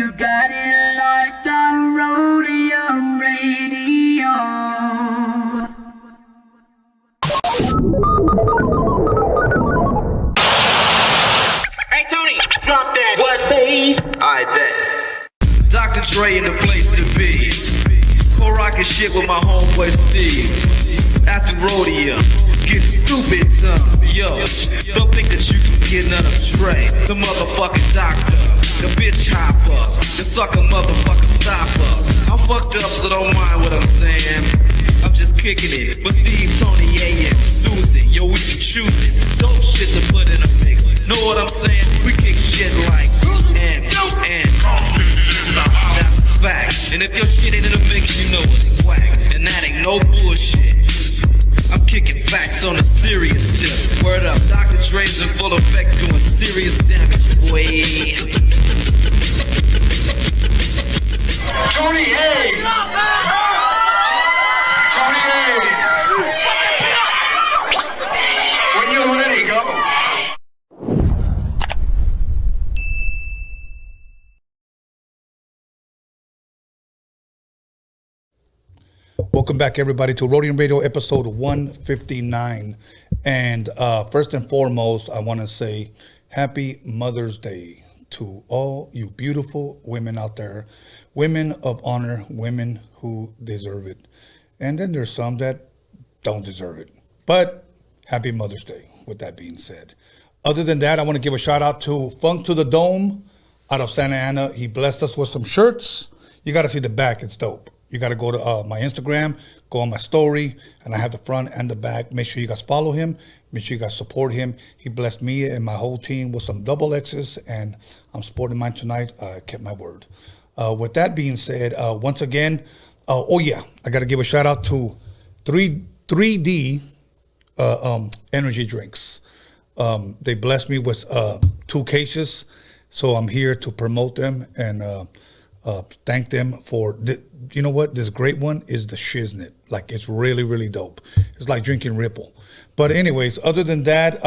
You got it locked on Roadium Radio. Hey Tony, drop that. What bass? I bet. Dr. Dre in the place to be. Co-rockin' shit with my homeboy Steve. After Rhodium, get stupid some. Yo, don't think that you can get none of Dre. The motherfucking doctor, the bitch hopper, the sucker motherfucking stopper. I'm fucked up, so don't mind what I'm saying. I'm just kicking it, but Steve, Tony, A, and Susan, yo, we be choosing dope shit to put in a mix. Know what I'm saying? We kick shit like and that's a fact. And if your shit ain't in the mix, you know it's whack. And that ain't no bullshit. I'm kicking facts on a serious tip. Word up, Dr. Dre's in full effect doing serious damage, boy. Tony, hey! Tony, hey! When you're ready, go. Welcome back, everybody, to Rhodium Radio, episode 159. And first and foremost, I want to say Happy Mother's Day to all you beautiful women out there, women of honor, women who deserve it. And then there's some that don't deserve it. But Happy Mother's Day, with that being said. Other than that, I want to give a shout out to Funk to the Dome out of Santa Ana. He blessed us with some shirts. You got to see the back. It's dope. You got to go to my Instagram, go on my story, and I have the front and the back. Make sure you guys follow him. Make sure you guys support him. He blessed me and my whole team with some double X's, and I'm sporting mine tonight. I kept my word. With that being said, once again, I got to give a shout out to 3D energy drinks. They blessed me with 2 cases, so I'm here to promote them and thank them for, you know what? This great one is the shiznit. Like, it's really, really dope. It's like drinking Ripple. But anyways, other than that,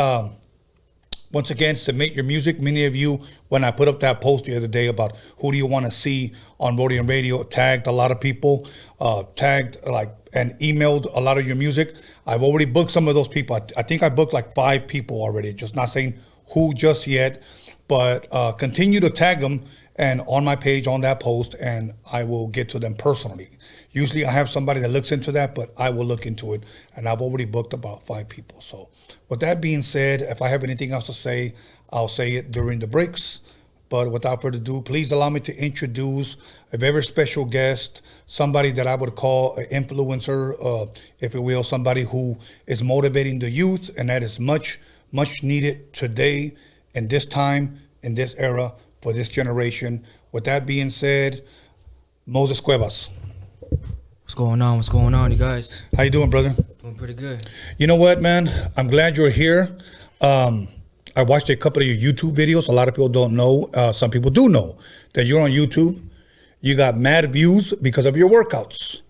once again, submit your music. Many of you, when I put up that post the other day about who do you want to see on Rhodium Radio, tagged a lot of people, and emailed a lot of your music. I've already booked some of those people. I think I booked like 5 people already, just not saying who just yet, but continue to tag them and on my page, on that post, and I will get to them personally. Usually I have somebody that looks into that, but I will look into it, and I've already booked about 5 people. So with that being said, if I have anything else to say, I'll say it during the breaks. But without further ado, please allow me to introduce a very special guest, somebody that I would call an influencer, if you will, somebody who is motivating the youth, and that is much, much needed today, in this time, in this era, for this generation. With that being said, Moses Cuevas. What's going on? What's going on, you guys? How you doing, brother? Doing pretty good. You know what, man? I'm glad you're here. I watched a couple of your YouTube videos. A lot of people don't know. Some people do know that you're on YouTube. You got mad views because of your workouts.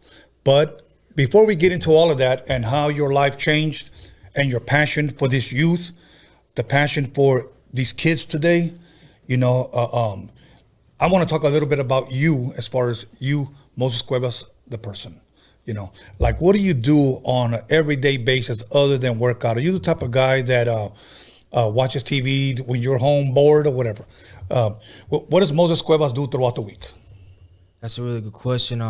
But before we get into all of that and how your life changed and your passion for this youth, the passion for these kids today, you know, I want to talk a little bit about you, as far as you, Moses Cuevas, the person. You know, like, what do you do on an everyday basis other than workout? Are you the type of guy that watches TV when you're home bored or whatever? What does Moses Cuevas do throughout the week? That's a really good question.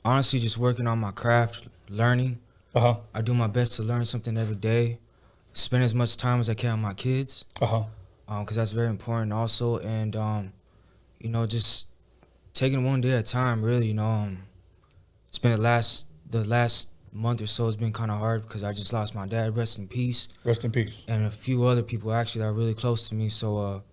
Honestly, just working on my craft, learning. I do my best to learn something every day. Spend as much time as I can on my kids. Because that's very important also. And, you know, just taking one day at a time, really, you know. It's been the last month or so has been kind of hard because I just lost my dad. Rest in peace. Rest in peace. And a few other people actually that are really close to me. So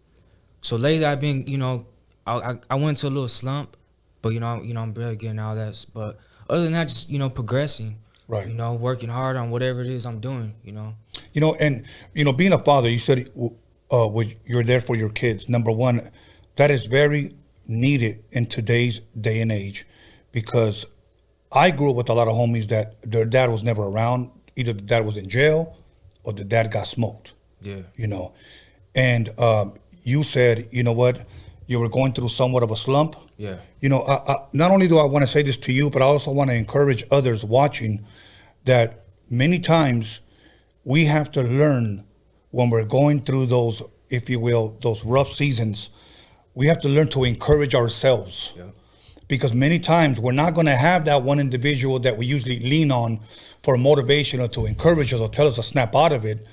lately I've been, you know, I went into a little slump, but you know I'm barely getting out of that. But other than that, just, you know, progressing. Right. You know, working hard on whatever it is I'm doing. You know. You know, and you know, being a father, you said you're there for your kids. Number one, that is very needed in today's day and age, because I grew up with a lot of homies that their dad was never around. Either the dad was in jail or the dad got smoked. Yeah. You know, and you said, you know what, you were going through somewhat of a slump. Yeah. You know, not only do I want to say this to you, but I also want to encourage others watching that many times we have to learn when we're going through those, if you will, those rough seasons, we have to learn to encourage ourselves. Yeah. Because many times we're not going to have that one individual that we usually lean on for motivation or to encourage us or tell us to snap out of it.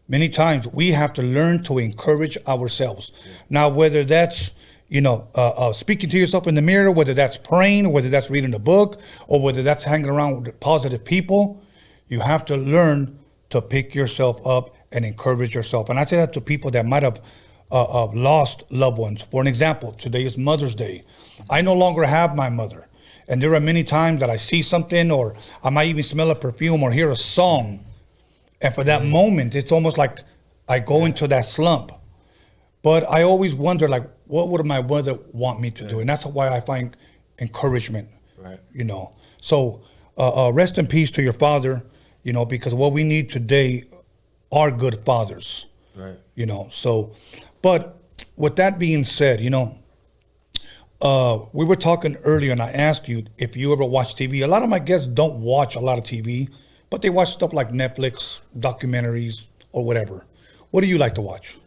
Many times we have to learn to encourage ourselves. Yeah. Now, whether that's, you know, speaking to yourself in the mirror, whether that's praying, whether that's reading a book, or whether that's hanging around with positive people, you have to learn to pick yourself up and encourage yourself. And I say that to people that might have lost loved ones. For an example, today is Mother's Day. I no longer have my mother. And there are many times that I see something, or I might even smell a perfume or hear a song. And for that moment, it's almost like I go into that slump. But I always wonder, like, what would my mother want me to do? And that's why I find encouragement, you know. So rest in peace to your father, you know, because what we need today are good fathers, you know. So, but with that being said, you know, we were talking earlier and I asked you if you ever watch TV. A lot of my guests don't watch a lot of TV, but they watch stuff like Netflix, documentaries, or whatever. What do you like to watch?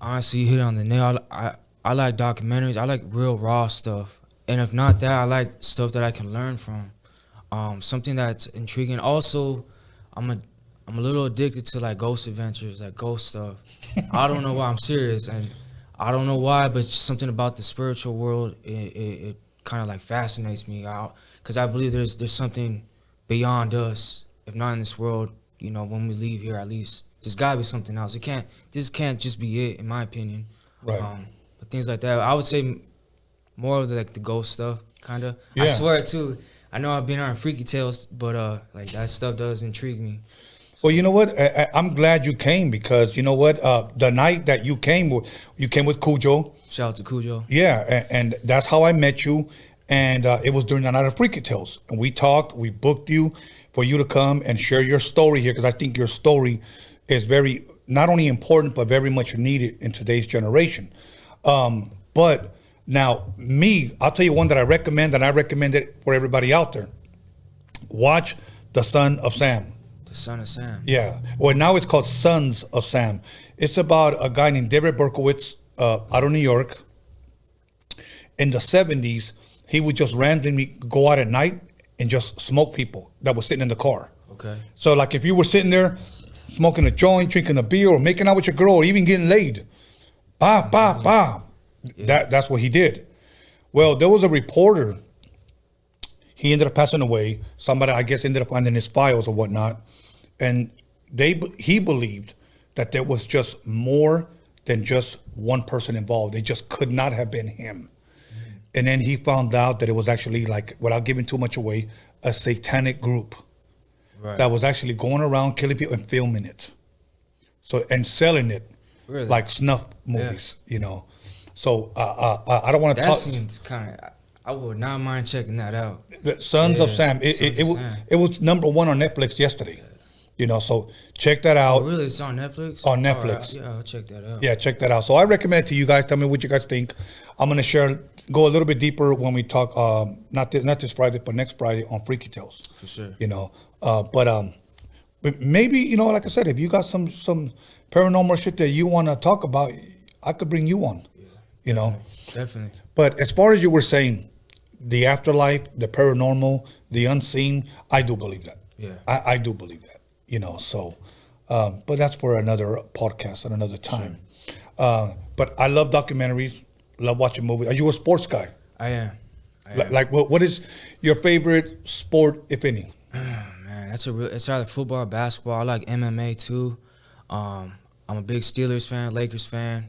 Honestly, you hit it on the nail. I like documentaries. I like real raw stuff. And if not that, I like stuff that I can learn from. Something that's intriguing. Also, I'm a little addicted to like ghost adventures, like ghost stuff. I don't know why, I'm serious. And I don't know why, but it's just something about the spiritual world. It kind of like fascinates me out, because I believe there's something beyond us. If not in this world, you know, when we leave here, at least there's gotta be something else. This can't just be it, in my opinion. Right. But things like that, I would say more of the ghost stuff, kind of. Yeah. I swear too. I know I've been on Freaky Tales, but like that stuff does intrigue me. Well, you know what? I'm glad you came, because you know what? The night that you came with Cujo. Shout out to Cujo. Yeah, and that's how I met you. And it was during the night of Freaky Tales. And we talked, we booked you for you to come and share your story here, because I think your story is very, not only important, but very much needed in today's generation. But now, I'll tell you one that I recommend, and I recommend it for everybody out there. Watch The Son of Sam. The Son of Sam. Yeah. Well, now it's called Sons of Sam. It's about a guy named David Berkowitz out of New York. In the 70s, he would just randomly go out at night and just smoke people that were sitting in the car. Okay. So, like, if you were sitting there smoking a joint, drinking a beer, or making out with your girl, or even getting laid, yeah. That's what he did. Well, there was a reporter. He ended up passing away. Somebody, I guess, ended up finding his files or whatnot. And he believed that there was just more than just one person involved. It just could not have been him. And then he found out that it was actually, like, without giving too much away, a satanic group that was actually going around killing people and filming it. So, and selling it like snuff movies, you know. So I don't want to talk. That seems kind of, I would not mind checking that out. Sons of Sam. It was number 1 on Netflix yesterday. You know, so check that out. Oh, really? It's on Netflix? On Netflix. Right. Yeah, I'll check that out. Yeah, check that out. So I recommend it to you guys. Tell me what you guys think. I'm going to go a little bit deeper when we talk, not this Friday, but next Friday on Freaky Tales. For sure. You know, but maybe, you know, like I said, if you got some paranormal shit that you want to talk about, I could bring you on, you know. Definitely. But as far as you were saying, the afterlife, the paranormal, the unseen, I do believe that. Yeah. I do believe that. You know, so, but that's for another podcast at another time. Sure. But I love documentaries, love watching movies. Are you a sports guy? I am. Like, what is your favorite sport, if any? Man, it's either football or basketball. I like MMA too. I'm a big Steelers fan, Lakers fan.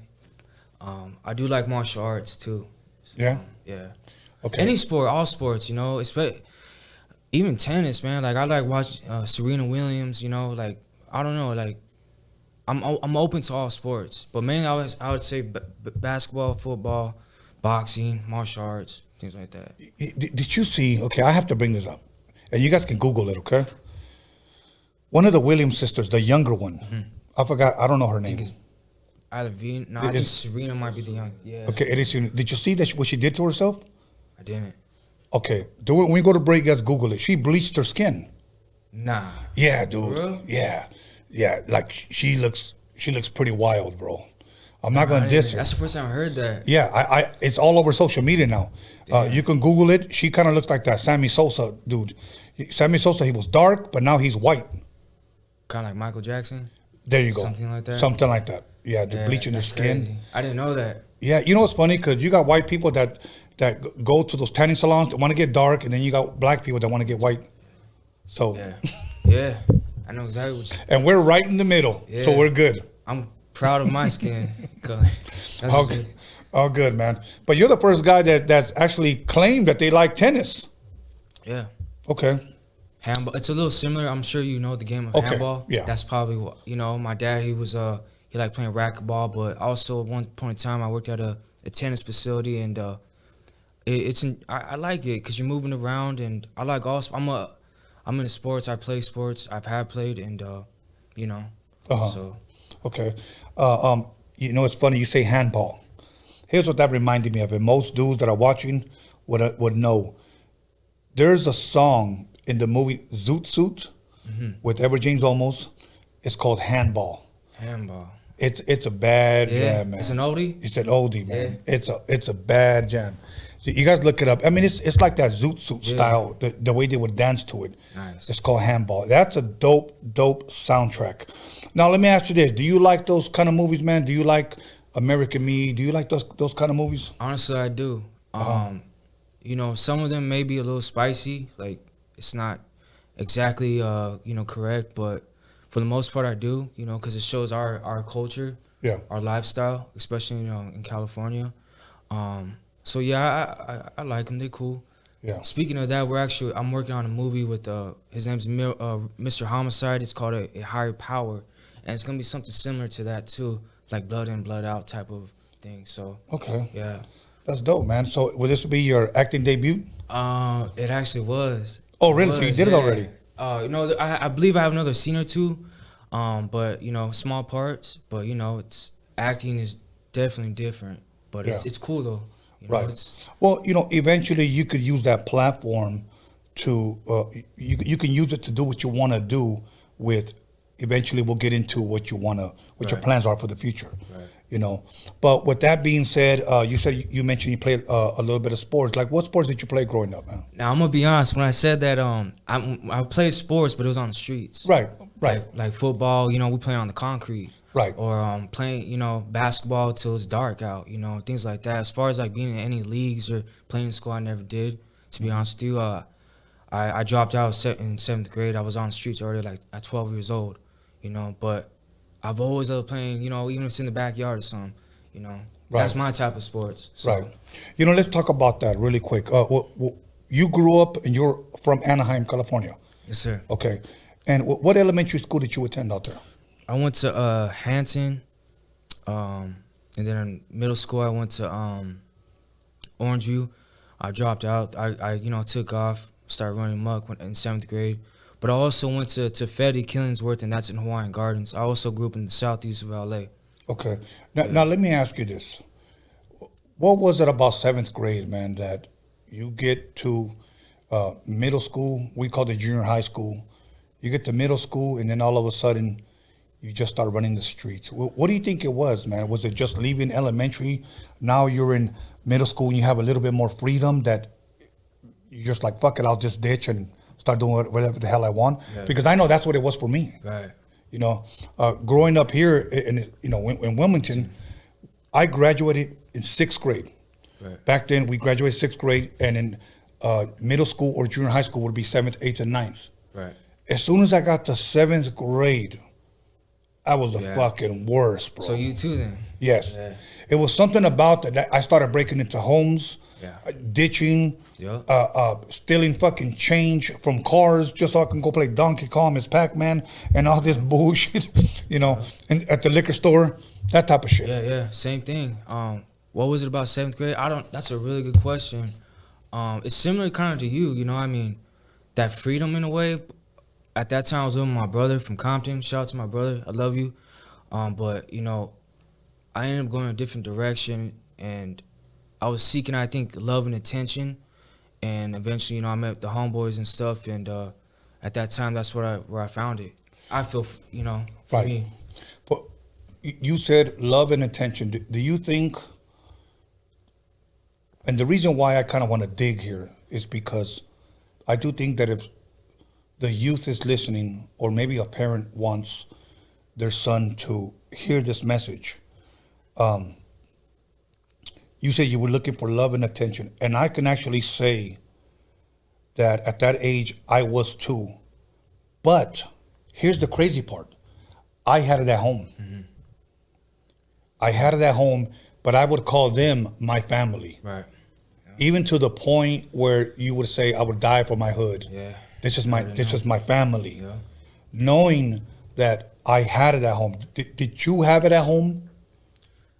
I do like martial arts too. So, yeah? Yeah. Okay. Any sport, all sports, you know, even tennis, man. Like, I like watching Serena Williams, you know, like, I don't know, like, I'm open to all sports, but mainly I would say basketball, football, boxing, martial arts, things like that. Did you see, okay, I have to bring this up, and you guys can Google it, okay? One of the Williams sisters, the younger one, I forgot, I don't know her name. Either V. No, I think Serena might be the young. Yeah. Okay, it is. Did you see what she did to herself? I didn't. Okay, do it when we go to break. Let's Google it. She bleached her skin. Nah. Yeah, dude. Bro? Yeah. Like she looks pretty wild, bro. I'm not gonna diss her. That's the first time I heard that. Yeah, I it's all over social media now. You can Google it. She kind of looks like that Sammy Sosa dude. Sammy Sosa, he was dark, but now he's white. Kind of like Michael Jackson. There you go. Something like that. Something like that. Yeah, they're bleaching their skin. Crazy. I didn't know that. Yeah, you know what's funny? Because you got white people that go to those tanning salons that want to get dark, and then you got black people that want to get white. So Yeah, I know exactly what. And we're right in the middle, so we're good. I'm proud of my skin. All good, man. But you're the first guy that's actually claimed that they like tennis. Yeah. Okay. Handball. It's a little similar. I'm sure you know the game of handball. Yeah. That's probably what, my dad, he liked playing racquetball, but also at one point in time I worked at a tennis facility, and I like it because you're moving around, and I like all. I'm into sports. I play sports. I've played, and so. Okay. It's funny you say handball. Here's what that reminded me of, and most dudes that are watching would know. There's a song in the movie Zoot Suit with Edward James Olmos. It's called Handball. Handball. It's a bad jam, man. It's an oldie? It's an oldie, man. It's a bad jam. So you guys look it up. I mean, it's like that Zoot Suit style, the way they would dance to it. Nice. It's called Handball. That's a dope soundtrack. Now, let me ask you this. Do you like those kind of movies, man? Do you like American Me? Do you like those kind of movies? Honestly, I do. Some of them may be a little spicy. Like, it's not exactly, correct. But for the most part, I do, because it shows our culture, our lifestyle, especially, in California. So, yeah, I like them. They're cool. Yeah. Speaking of that, I'm working on a movie with, his name's Mr. Homicide. It's called a Higher Power. And it's going to be something similar to that, too, like blood in, blood out type of thing. So, okay. Yeah. That's dope, man. So, will this be your acting debut? It actually was. Oh, really? So you did it already? I believe I have another scene or two, but, small parts. But, it's acting is definitely different. But it's cool, though. Right. Well, eventually you could use that platform to, you can use it to do what you want to do with. Eventually we'll get into what you want to, what your plans are for the future. Right. But with that being said, you mentioned you played a little bit of sports. Like, what sports did you play growing up, man? Now, I'm going to be honest. When I said that, I played sports, but it was on the streets. Right. Like football, we play on the concrete. Right. Or playing, basketball till it's dark out, things like that. As far as like being in any leagues or playing in school, I never did. To be honest with you, I dropped out in 7th grade. I was on the streets already like at 12 years old, but I've always loved playing, even if it's in the backyard or something, Right. That's my type of sports. So. Right. Let's talk about that really quick. You grew up and you're from Anaheim, California. Yes, sir. Okay. And what elementary school did you attend out there? I went to Hanson, and then in middle school I went to Orangeview. I dropped out. I took off, started running muck in 7th grade. But I also went to Fetty, Killingsworth, and that's in Hawaiian Gardens. I also grew up in the southeast of LA. Okay. Now let me ask you this. What was it about 7th grade, man, that you get to middle school? We call it junior high school. You get to middle school, and then all of a sudden, you just start running the streets. What do you think it was, man? Was it just leaving elementary? Now you're in middle school and you have a little bit more freedom that you're just like, fuck it, I'll just ditch and start doing whatever the hell I want? Yeah. Because I know that's what it was for me. Right. Growing up here in Wilmington, I graduated in 6th grade. Right. Back then, we graduated 6th grade, and in middle school or junior high school would be 7th, 8th, and 9th. Right. As soon as I got to 7th grade, I was the fucking worst, bro. So you too then? Yes. Yeah. It was something about that. I started breaking into homes, ditching, stealing fucking change from cars just so I can go play Donkey Kong as Pac-Man and all this bullshit, and at the liquor store, that type of shit. Yeah, same thing. What was it about 7th grade? That's a really good question. It's similar kind of to you, that freedom in a way. At that time, I was with my brother from Compton. Shout out to my brother. I love you. But, I ended up going a different direction, and I was seeking, I think, love and attention, and eventually, I met the homeboys and stuff, and at that time, that's where I found it. I feel, for right. me. But you said love and attention. Do you think, and the reason why I kind of want to dig here is because I do think that if the youth is listening, or maybe a parent wants their son to hear this message, you said you were looking for love and attention. And I can actually say that at that age, I was too. But here's the crazy part. I had it at home. Mm-hmm. I had it at home, but I would call them my family. Right. Even to the point where you would say, I would die for my hood. Yeah. This is my family. Yeah. Knowing that I had it at home. Did you have it at home?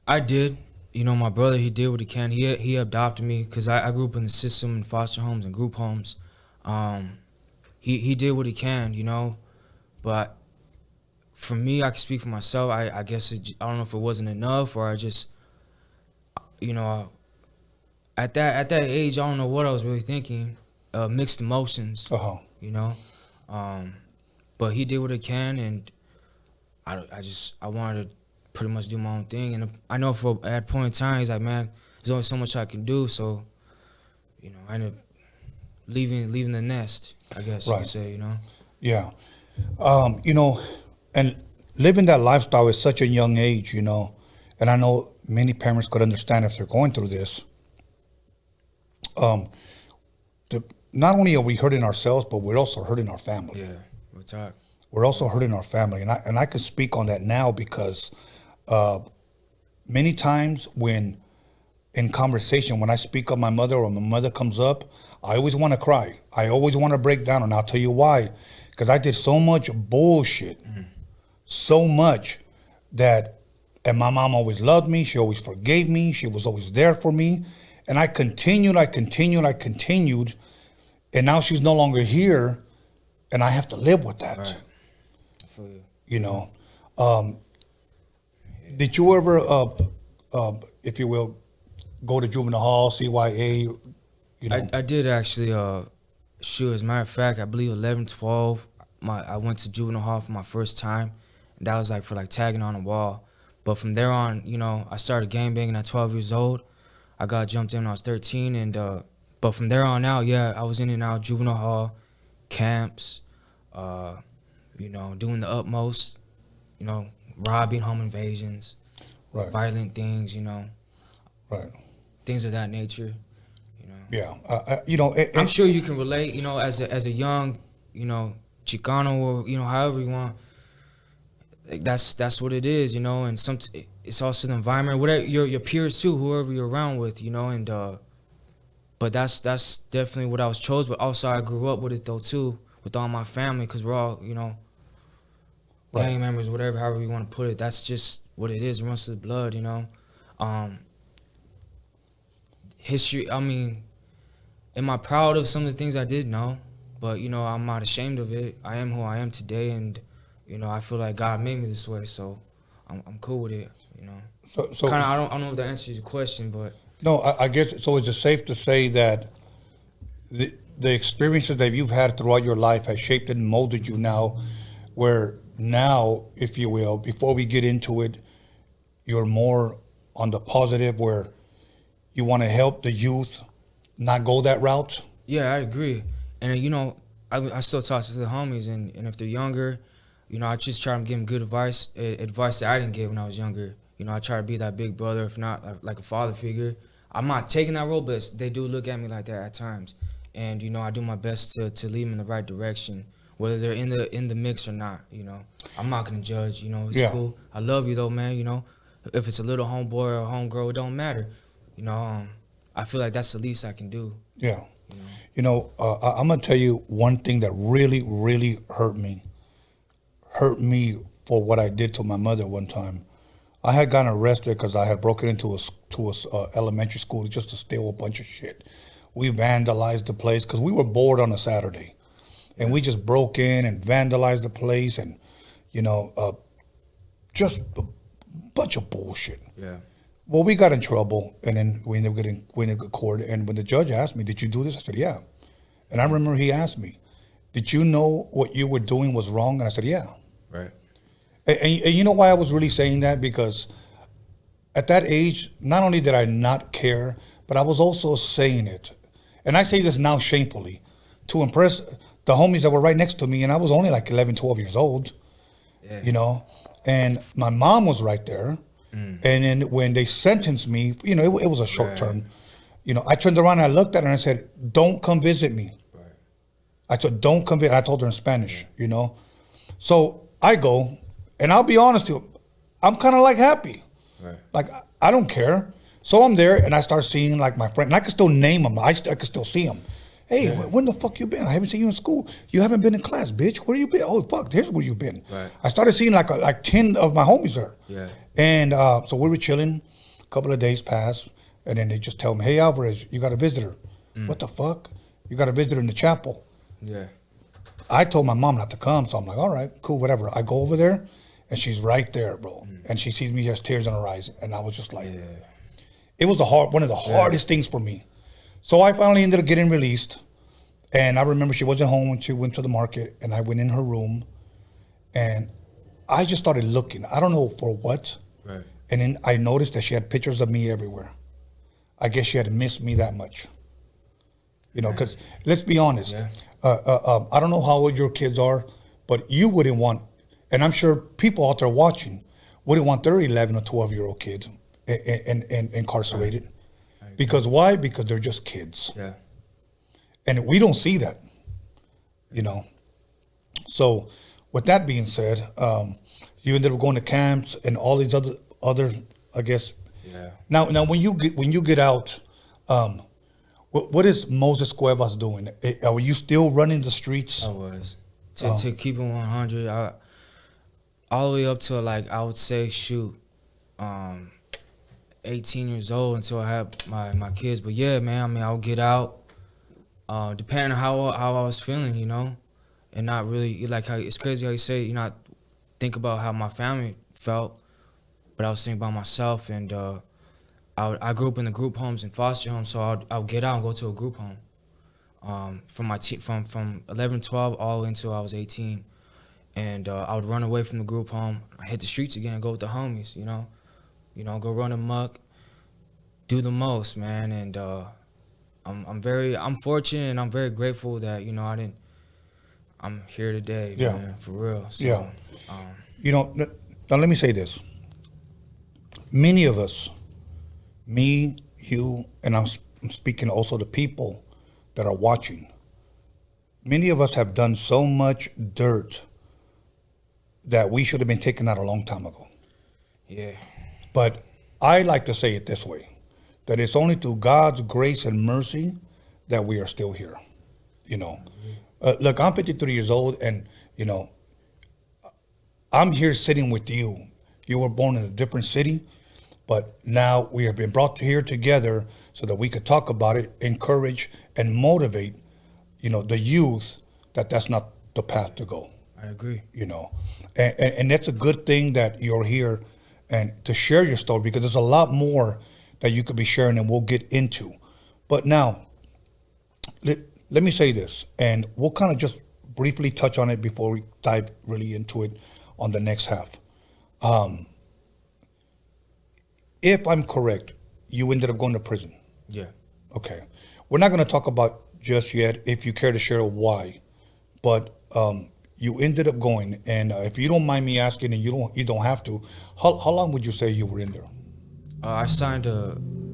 I did. My brother, he did what he can. He adopted me because I grew up in the system in foster homes and group homes. He did what he can, but for me, I can speak for myself. I guess I don't know if it wasn't enough, or I just, at that age, I don't know what I was really thinking. Mixed emotions. Uh-huh. But he did what he can, and I wanted to pretty much do my own thing. And I know at that point in time, he's like, man, there's only so much I can do. So, I ended up leaving the nest, I guess you could say, Yeah. And living that lifestyle at such a young age, and I know many parents could understand if they're going through this. Not only are we hurting ourselves, but we're also hurting our family. Yeah, we'll talk. We're also hurting our family. And I can speak on that now because many times when in conversation, when I speak of my mother or my mother comes up, I always want to cry. I always want to break down, and I'll tell you why. Because I did so much bullshit, so much and my mom always loved me. She always forgave me. She was always there for me. And I continued. And now she's no longer here, and I have to live with that. Right. I feel you. Did you ever, if you will, go to juvenile hall, CYA? I did actually. As a matter of fact, I believe 11, 12, I went to juvenile hall for my first time. And that was for tagging on a wall. But from there on, I started gangbanging at 12 years old. I got jumped in when I was 13, and but from there on out, I was in and out juvenile hall, camps, doing the utmost, robbing, home invasions, violent things, things of that nature, Yeah, I'm sure you can relate, as a young, Chicano, or however you want. That's what it is, and it's also the environment, whatever your peers too, whoever you're around with, and but that's definitely what I was chose. But also I grew up with it though too, with all my family, because we're all gang members, whatever, however you want to put it. That's just what it is. It runs through the blood, History. I mean, am I proud of some of the things I did? No, but I'm not ashamed of it. I am who I am today, and I feel like God made me this way, so I'm cool with it. So kind of, I don't know if that answers your question, but no, I guess so. Is it safe to say that the experiences that you've had throughout your life has shaped and molded you now, where now, if you will, before we get into it, you're more on the positive, where you want to help the youth not go that route? Yeah, I agree. And I still talk to the homies, and if they're younger, I just try to give them good advice that I didn't get when I was younger. I try to be that big brother, if not like a father figure. I'm not taking that role, but they do look at me like that at times. And I do my best to lead them in the right direction, whether they're in the mix or not. I'm not gonna judge. It's cool. I love you though, man. If it's a little homeboy or a homegirl, it don't matter. I feel like that's the least I can do. Yeah. I'm gonna tell you one thing that really, really hurt me for what I did to my mother one time. I had gotten arrested because I had broken into a elementary school just to steal a bunch of shit. We vandalized the place because we were bored on a Saturday, and we just broke in and vandalized the place, and just bunch of bullshit. Yeah. Well, we got in trouble, and then we ended up getting court. And when the judge asked me, "Did you do this?" I said, "Yeah." And I remember he asked me, "Did you know what you were doing was wrong?" And I said, "Yeah." Right. And you know why I was really saying that? Because at that age, not only did I not care, but I was also saying it. And I say this now shamefully to impress the homies that were right next to me. And I was only like 11, 12 years old, you know, and my mom was right there. And then when they sentenced me, you know, it was a short term. You know, I turned around and I looked at her and I said, "Don't come visit me." Right. I said, "Don't come visit." I told her in Spanish, you know. So I go, and I'll be honest with you, I'm kind of like happy. Right. Like, I don't care. So I'm there and I start seeing like my friend, and I can still name them. I can still see them. "Hey, when the fuck you been? I haven't seen you in school. You haven't been in class, bitch. Where you been? Oh, fuck, here's where you been." Right. I started seeing like 10 of my homies there. Yeah. And so we were chilling. A couple of days passed. And then they just tell me, "Hey, Alvarez, you got a visitor." What the fuck? You got a visitor in the chapel. Yeah. I told my mom not to come. So I'm like, all right, cool, whatever. I go over there and she's right there, bro. And she sees me, has tears in her eyes. And I was just like, it was one of the hardest things for me. So I finally ended up getting released. And I remember she wasn't home when she went to the market, and I went in her room and I just started looking. I don't know for what. Right. And then I noticed that she had pictures of me everywhere. I guess she had missed me that much. You know, because let's be honest. Yeah. I don't know how old your kids are, but you wouldn't want, and I'm sure people out there watching wouldn't want their 11 or 12-year-old kid incarcerated. Because why? Because they're just kids. Yeah. And we don't see that, you know. So with that being said, you ended up going to camps and all these other, I guess. Yeah. Now when you get out, what is Moses Cuevas doing? Are you still running the streets? I was. To keep it 100, all the way up to like, I would say, 18 years old until I had my kids. But yeah, man, I mean, I would get out, depending on how I was feeling, you know, and not really, like, how it's crazy how you say, you not think about how my family felt, but I was thinking about myself. And I grew up in the group homes and foster homes, so I would get out and go to a group home from 11, 12 all the way until I was 18. And I would run away from the group home. I hit the streets again, go with the homies, you know, go run amok, do the most, man. And I'm fortunate and I'm very grateful that, you know, I'm here today, man, for real. So, you know, now let me say this. Many of us, me, you, and I'm speaking also to people that are watching, many of us have done so much dirt that we should have been taken out a long time ago. Yeah. But I like to say it this way, that it's only through God's grace and mercy that we are still here, you know. Look, I'm 53 years old, and, you know, I'm here sitting with you. You were born in a different city, but now we have been brought here together so that we could talk about it, encourage, and motivate, you know, the youth that that's not the path to go. I agree. You know, and that's a good thing that you're here and to share your story, because there's a lot more that you could be sharing and we'll get into. But now, let me say this, and we'll kind of just briefly touch on it before we dive really into it on the next half. If I'm correct, you ended up going to prison. Yeah. Okay. We're not going to talk about just yet, if you care to share why, but you ended up going, and if you don't mind me asking, and you don't have to, how long would you say you were in there? I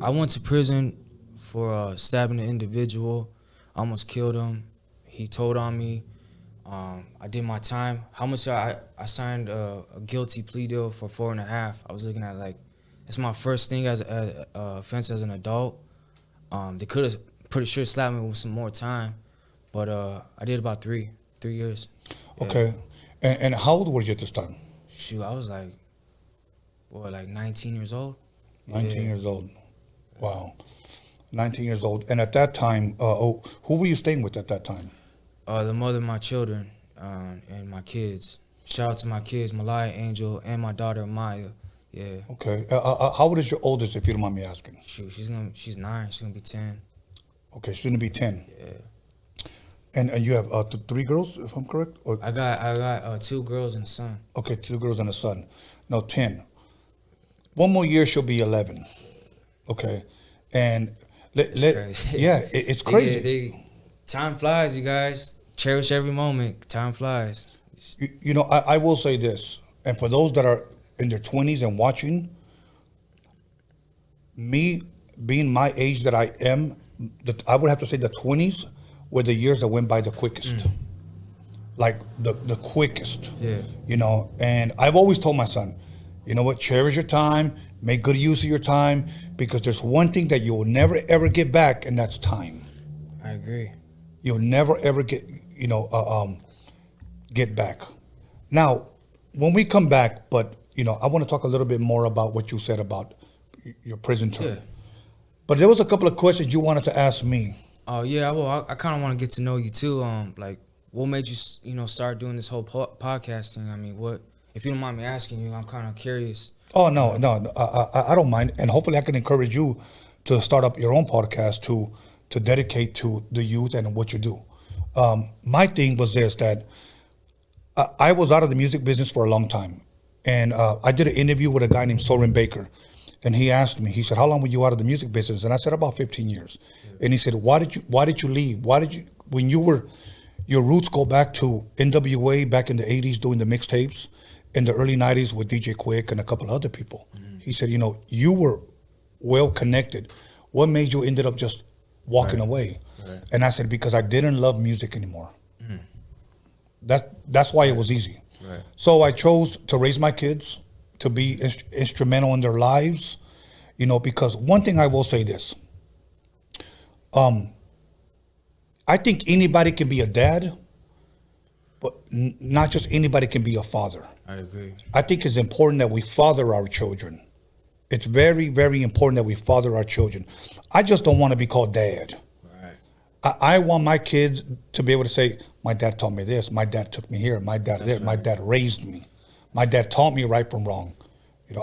went to prison for stabbing an individual. I almost killed him. He told on me. I did my time. How much I signed a guilty plea deal for 4.5. I was looking at, like, it's my first thing as offense as an adult. They could have pretty sure slapped me with some more time, but I did about 3 years. Okay. Yeah. And how old were you at this time? Shoot, I was like 19 years old. 19 years old. Wow. 19 years old. And at that time, who were you staying with at that time? The mother of my children and my kids. Shout out to my kids, Malaya, Angel, and my daughter, Maya. Yeah. Okay. How old is your oldest, if you don't mind me asking? Shoot, she's 9. She's gonna be 10. Okay, she's gonna be 10. Yeah. And you have 3 girls, if I'm correct? Or? I got 2 girls and a son. Okay, 2 girls and a son. No, 10. One more year, she'll be 11. Okay, and Crazy. Yeah, it's crazy. Time flies, you guys. Cherish every moment. Time flies. You know, I will say this, and for those that are in their 20s and watching, me being my age that I am, I would have to say the 20s were the years that went by the quickest. Like the quickest. Yeah. You know, and I've always told my son, you know what, cherish your time, make good use of your time, because there's one thing that you will never ever get back, and that's time. I agree. You'll never ever get, get back. Now, when we come back, but I want to talk a little bit more about what you said about your prison term. Yeah. But there was a couple of questions you wanted to ask me. Oh yeah, well, I kind of want to get to know you too. Like, what made you, start doing this whole podcasting? I mean, what, if you don't mind me asking you, I'm kind of curious. Oh no, I don't mind, and hopefully I can encourage you to start up your own podcast to dedicate to the youth and what you do. My thing was this, that I was out of the music business for a long time, and I did an interview with a guy named Soren Baker, and he asked me, he said, "How long were you out of the music business?" And I said, "About 15 years." Yeah. And he said, "Why did you leave? When you were, your roots go back to NWA back in the 80s doing the mixtapes, in the early 90s with DJ Quick and a couple of other people." Mm-hmm. He said, you were well connected. What made you ended up just walking away? Right. And I said, because I didn't love music anymore. Mm-hmm. That's why it was easy. Right. So I chose to raise my kids, to be instrumental in their lives, because one thing I will say this. I think anybody can be a dad, but not just anybody can be a father. I agree. I think it's important that we father our children. It's very, very important that we father our children. I just don't want to be called dad. Right. I want my kids to be able to say, my dad taught me this, my dad took me here, my dad there, my dad raised me, my dad taught me right from wrong.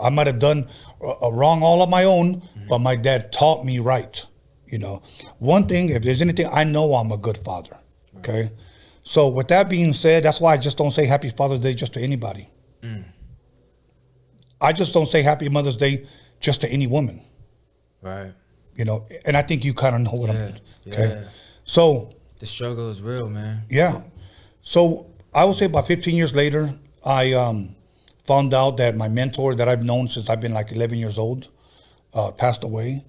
I might have done wrong all on my own, but my dad taught me right. One thing, if there's anything, I know I'm a good father. Okay. Right. So with that being said, that's why I just don't say Happy Father's Day just to anybody. I just don't say Happy Mother's Day just to any woman. Right. And I think you kind of know what I'm saying. Okay. Yeah. So the struggle is real, man. Yeah. So I would say about 15 years later, I found out that my mentor that I've known since I've been like 11 years old passed away.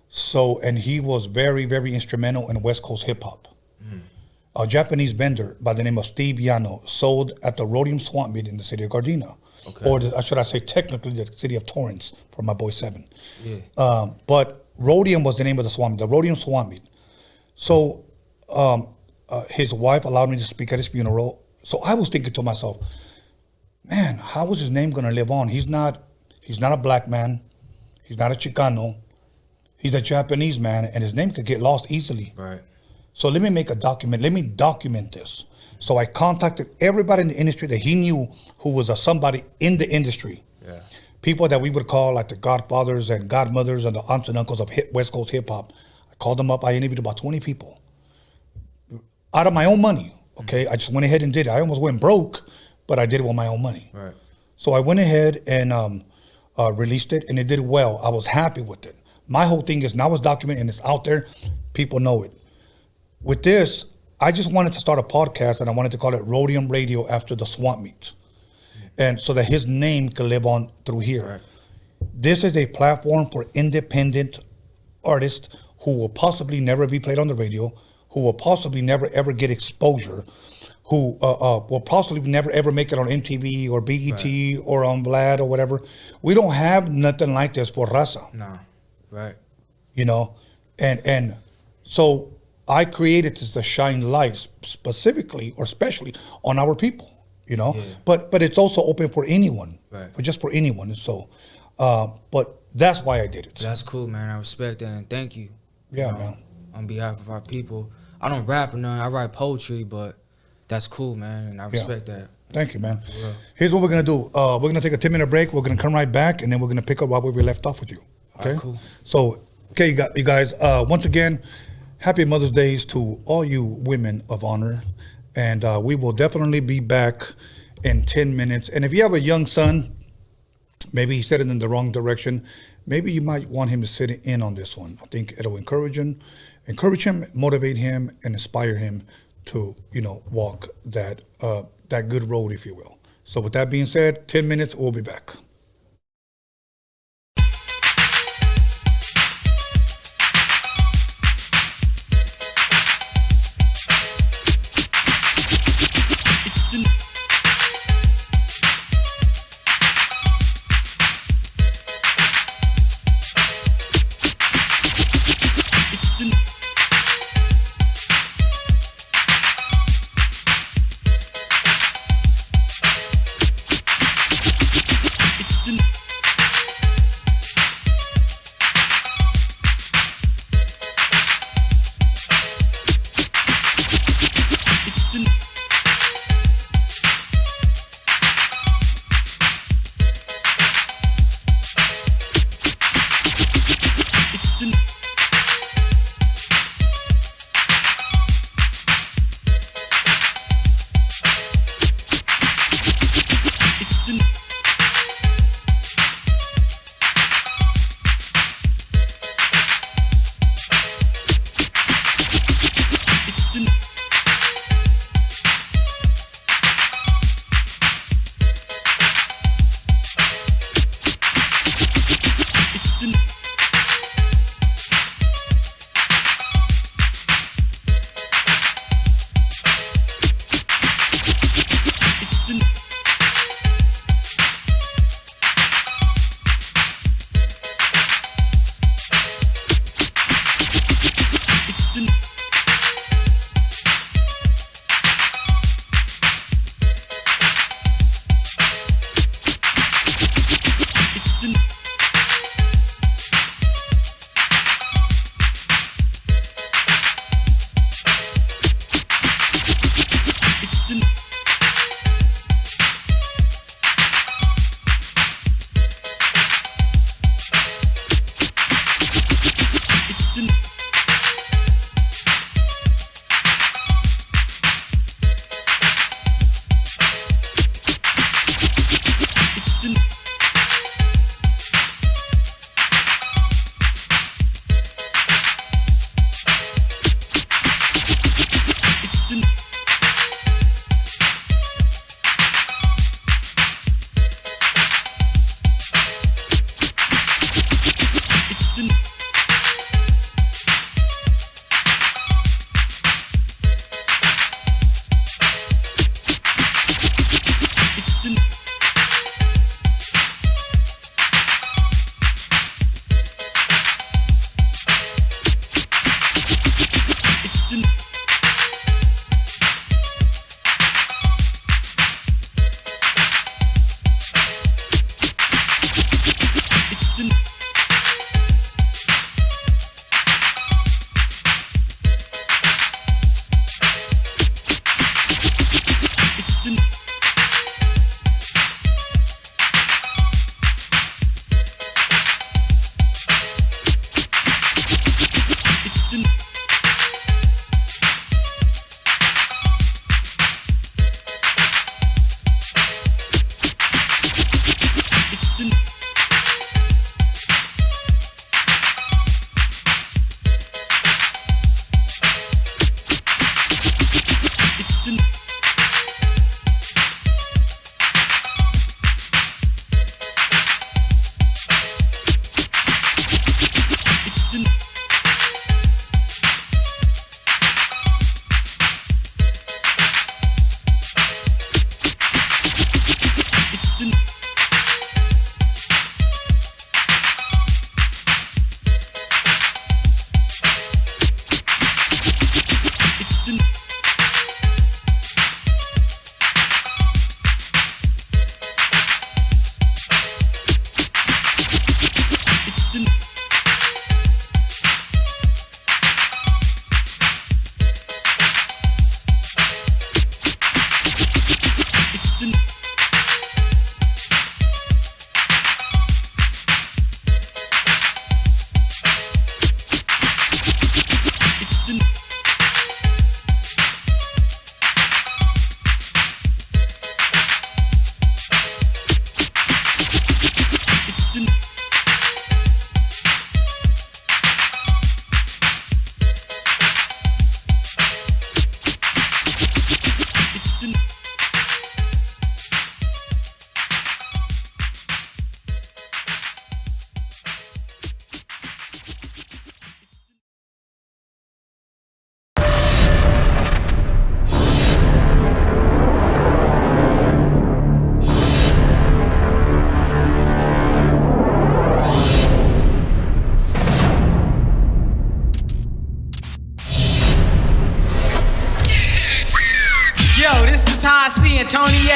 So, and he was very, very instrumental in West Coast hip hop. A Japanese vendor by the name of Steve Yano sold at the Rhodium swamp meet in the city of Gardena. Okay. Or should I say technically the city of Torrance for my boy Seven. Yeah. But Rhodium was the name of the swamp meet, the Rhodium swamp meet. So his wife allowed me to speak at his funeral. So I was thinking to myself, man, how is his name going to live on? He's not a black man. He's not a Chicano. He's a Japanese man, and his name could get lost easily. Right. So let me make a document. Let me document this. So I contacted everybody in the industry that he knew who was somebody in the industry. Yeah. People that we would call like the godfathers and godmothers and the aunts and uncles of West Coast hip hop. I called them up. I interviewed about 20 people out of my own money. Okay. I just went ahead and did it. I almost went broke, but I did it with my own money. Right. So I went ahead and released it, and it did well. I was happy with it. My whole thing is now it's documented and it's out there. People know it. With this, I just wanted to start a podcast, and I wanted to call it Rhodium Radio after the swamp meet. And so that his name could live on through here. Right. This is a platform for independent artists who will possibly never be played on the radio, who will possibly never ever get exposure, who will possibly never ever make it on MTV or BET right. or on Vlad or whatever. We don't have nothing like this for Raza. No, right. And so I created this to shine light specifically or especially on our people, Yeah. But it's also open for anyone, right. For anyone. And so, but that's why I did it. That's cool, man. I respect that, and thank you. Yeah, man. On behalf of our people, I don't rap or nothing. I write poetry, but that's cool, man, and I respect that. Thank you, man. Yeah. Here's what we're going to do. We're going to take a 10-minute break. We're going to come right back, and then we're going to pick up where we left off with you. Okay? Right, cool. So, okay, you guys, once again, happy Mother's Days to all you women of honor. And we will definitely be back in 10 minutes. And if you have a young son, maybe he's headed in the wrong direction, maybe you might want him to sit in on this one. I think it'll encourage him, motivate him, and inspire him to, walk that good road, if you will. So with that being said, 10 minutes, we'll be back.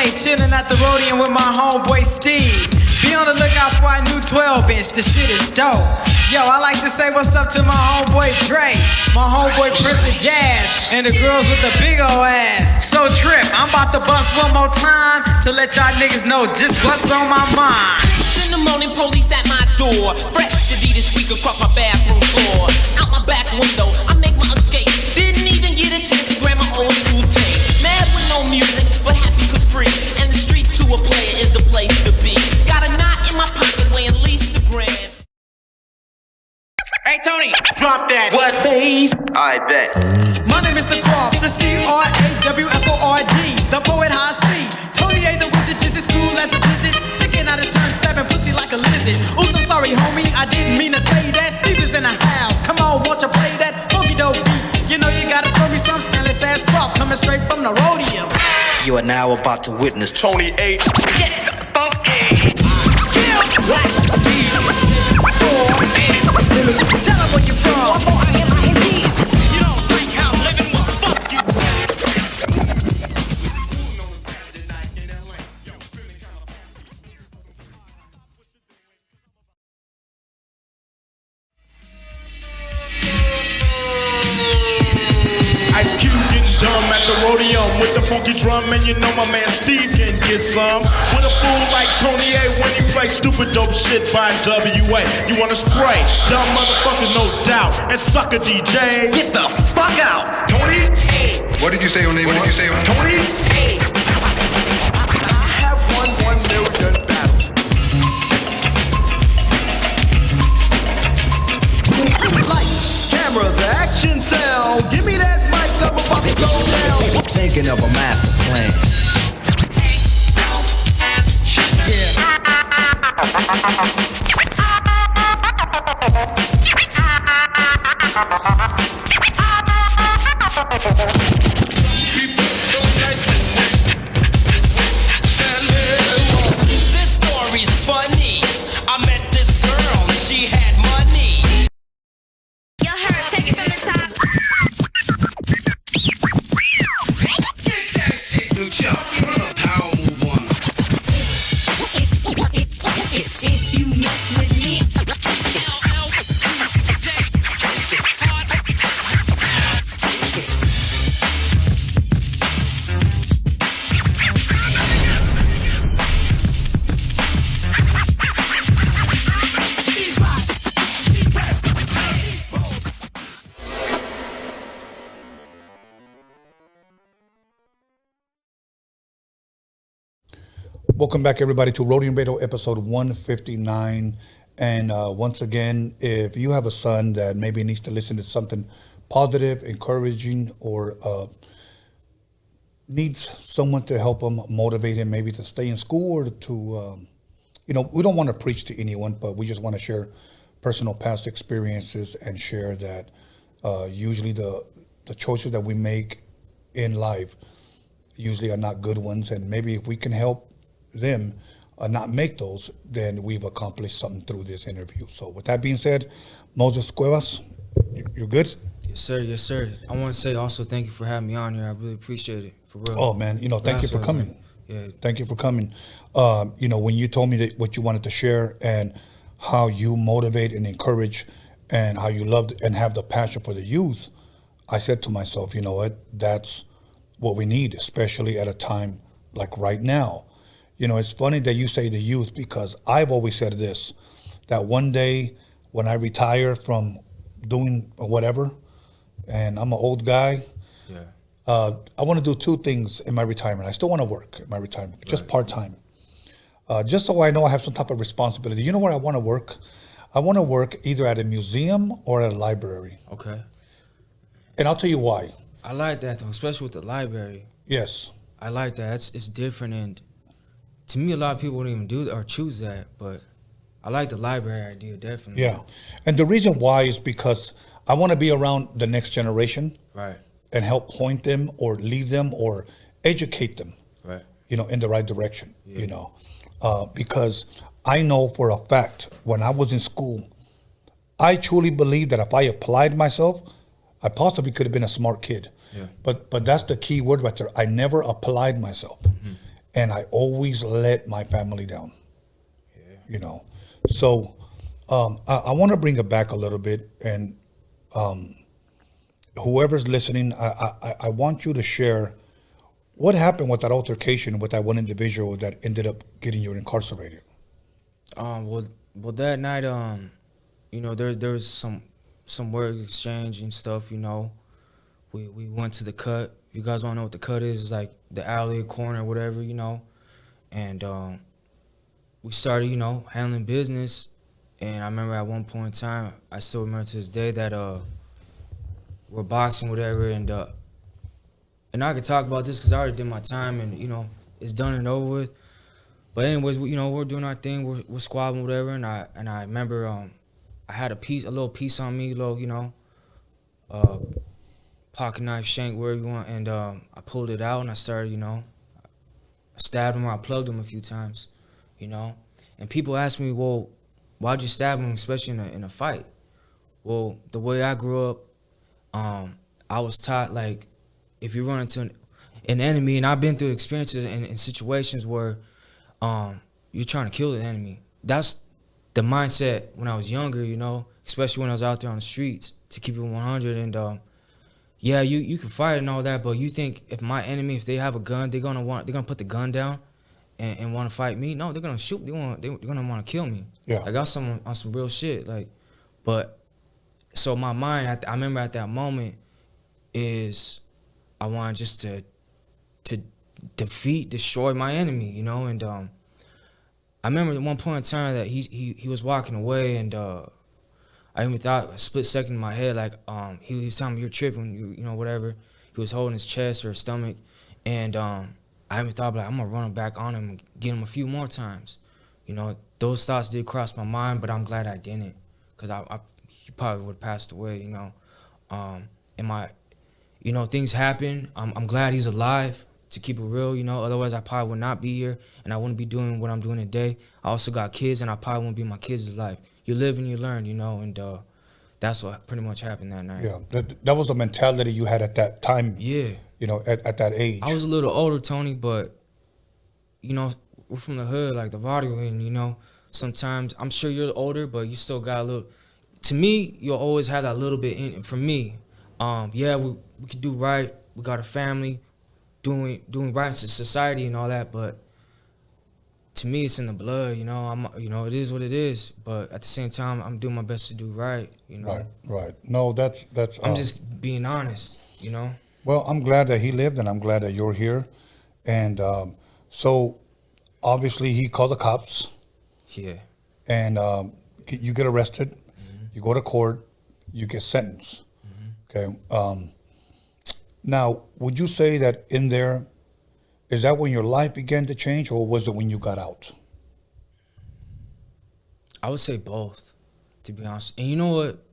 Anaheim, chilling at the Roadium with my homeboy Steve. Be on the lookout for our new 12-inch, the shit is dope. Yo, I like to say what's up to my homeboy Dre, my homeboy Prince of Jazz, and the girls with the big ol' ass. So Trip, I'm about to bust one more time to let y'all niggas know just what's on my mind. In the morning, police at my door. Fresh to be this week across my bathroom floor. Out my back window, I make my escape. Didn't even get a chance to grab my old school tape. Mad with no music, but happy cause free. And the street to a player is the place to be. Got a knot in my pocket weighing at least a gram. Hey Tony, drop that. What bass? I bet. My name is the Croft, the C-R-A-W-F-O-R-D, the poet high C. Tony A, the wizard, just as cool as a visit. Picking out his turn, stabbing pussy like a lizard. Oops, I'm sorry, homie, I didn't mean to say that. Steve is in the house, come on, won't you play that funky dope beat? You know you gotta throw me some Stanley ass Croft coming straight from the Roadium. You are now about to witness Tony A. Get funky. Tell her where you from. You don't like how I'm living, well, fuck you. Ice Cube getting dumb at the Roadium with the funky drum, and you know my man Steve can get some. With a fool like Tony A when he plays stupid dope shit by WA. You wanna spray? Dumb motherfuckers, no doubt. And sucker DJ, get the fuck out. Tony A. What did you say your name? What did you say your name? Tony A. I have won 1 million battles. Lights, cameras, action, sound. Give me that mic, I'm about to go down. thinking of a master plan. This story's funny. I met this girl and she had money. Yo, her, take it from the top. Get that shit, new chop. Power move on. If you mess with me, Welcome back, everybody, to Rhodium Radio, episode 159. And once again, if you have a son that maybe needs to listen to something positive, encouraging, or needs someone to help him, motivate him, maybe to stay in school or to, we don't want to preach to anyone, but we just want to share personal past experiences and share that usually the choices that we make in life usually are not good ones. And maybe if we can help them not make those, then we've accomplished something through this interview. So with that being said, Moses Cuevas, you're good? Yes, sir. Yes, sir. I want to say also thank you for having me on here. I really appreciate it, for real. Oh, man, thank you for coming. Yeah. Thank you for coming. When you told me that what you wanted to share and how you motivate and encourage and how you loved and have the passion for the youth, I said to myself, you know what, that's what we need, especially at a time like right now. It's funny that you say the youth, because I've always said this, that one day when I retire from doing whatever, and I'm an old guy, I want to do two things in my retirement. I still want to work in my retirement, just part-time. Just so I know I have some type of responsibility. You know where I want to work? I want to work either at a museum or at a library. Okay. And I'll tell you why. I like that, though, especially with the library. Yes. I like that. It's different, and to me, a lot of people wouldn't even do or choose that, but I like the library idea, definitely. Yeah. And the reason why is because I want to be around the next generation. Right. And help point them or lead them or educate them, right? In the right direction, because I know for a fact when I was in school, I truly believe that if I applied myself, I possibly could have been a smart kid. Yeah. But that's the key word right there. I never applied myself. Mm-hmm. and I always let my family down. You know, so I want to bring it back a little bit, and whoever's listening, I want you to share what happened with that altercation with that one individual that ended up getting you incarcerated. Well, that night, you know, there was some word exchange and stuff. You know, we went to the cut. If you guys want to know what the cut is, it's like the alley, corner, whatever, you know, and we started, you know, handling business. And I remember at one point in time, I still remember to this day that we're boxing, whatever, and I could talk about this because I already did my time, and you know, it's done and over with. But anyways, you know, we're doing our thing, we're squabbling, whatever, and I remember I had a little piece on me, little, you know, pocket knife, shank, wherever you want, and I pulled it out and I started, you know, I stabbed him or I plugged him a few times, you know, and people ask me, well, why'd you stab him, especially in a fight? Well, the way I grew up, I was taught, like, if you run into an enemy, and I've been through experiences in situations where you're trying to kill the enemy. That's the mindset when I was younger, you know, especially when I was out there on the streets, to keep it 100. And yeah, you can fight and all that, but you think if my enemy, if they have a gun, they're gonna put the gun down and want to fight me? No, they're gonna shoot. They're gonna want to kill me. Yeah, like on some real shit. Like, but so my mind, I remember at that moment, is I wanted just to defeat, destroy my enemy, you know. And I remember at one point in time that he was walking away, and I even thought a split second in my head, like he was telling me, you're tripping, you know, whatever. He was holding his chest or his stomach, and I even thought, like, I'm gonna run back on him and get him a few more times. You know, those thoughts did cross my mind, but I'm glad I didn't, because he probably would have passed away, you know. You know, things happen. I'm glad he's alive, to keep it real, you know. Otherwise, I probably would not be here, and I wouldn't be doing what I'm doing today. I also got kids, and I probably wouldn't be in my kids' life. You live and you learn, you know, and that's what pretty much happened that night. Yeah, that was the mentality you had at that time. Yeah. You know, at that age. I was a little older, Tony, but, you know, we're from the hood, like the radio, and, you know, sometimes, I'm sure you're older, but you still got a little, to me, you'll always have that little bit in it. For me, yeah, we could do right. We got a family, doing right in society and all that. But to me, it's in the blood. You know, you know, it is what it is. But at the same time, I'm doing my best to do right. You know. Right. No, that's. I'm just being honest. You know. Well, I'm glad that he lived, and I'm glad that you're here. And so, obviously, he called the cops. Yeah. And you get arrested. Mm-hmm. You go to court. You get sentenced. Okay. Now, would you say that in there, is that when your life began to change, or was it when you got out? I would say both, to be honest. And you know what?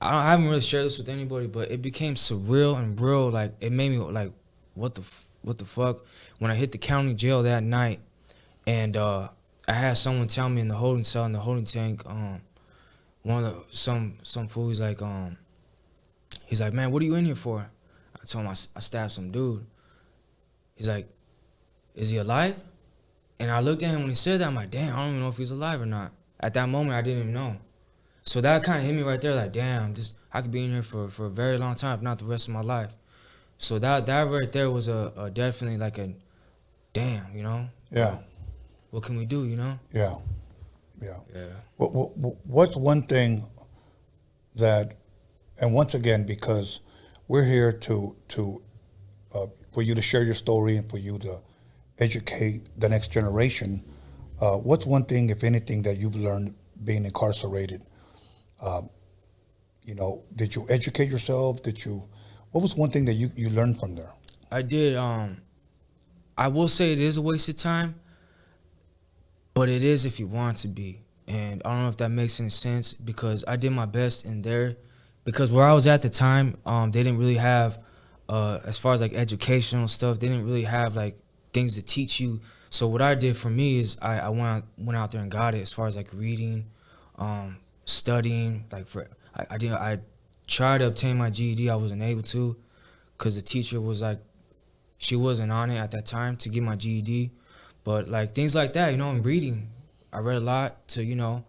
I haven't really shared this with anybody, but it became surreal and real. Like, it made me like, what the fuck? When I hit the county jail that night, and I had someone tell me in the holding cell, in the holding tank, some fool, he's like, man, what are you in here for? I told him I stabbed some dude. He's like, is he alive? And I looked at him when he said that. I'm like, damn, I don't even know if he's alive or not. At that moment, I didn't even know. So that kind of hit me right there, like, damn, I could be in here for a very long time, if not the rest of my life. So that right there was a definitely like a damn, you know? Yeah. What can we do, you know? Yeah. What's one thing that, and once again, because we're here to for you to share your story and for you to educate the next generation, what's one thing, if anything, that you've learned being incarcerated? You know, did you educate yourself? What was one thing that you learned from there? I did. I will say it is a waste of time, but it is if you want to be. And I don't know if that makes any sense, because I did my best in there. Because where I was at the time, they didn't really have, as far as like educational stuff, they didn't really have like things to teach you. So what I did for me is I went out there and got it, as far as like reading, studying. Like I tried to obtain my GED, I wasn't able to, because the teacher was like, she wasn't on it at that time to get my GED. But like things like that, you know, in reading, I read a lot to, you know,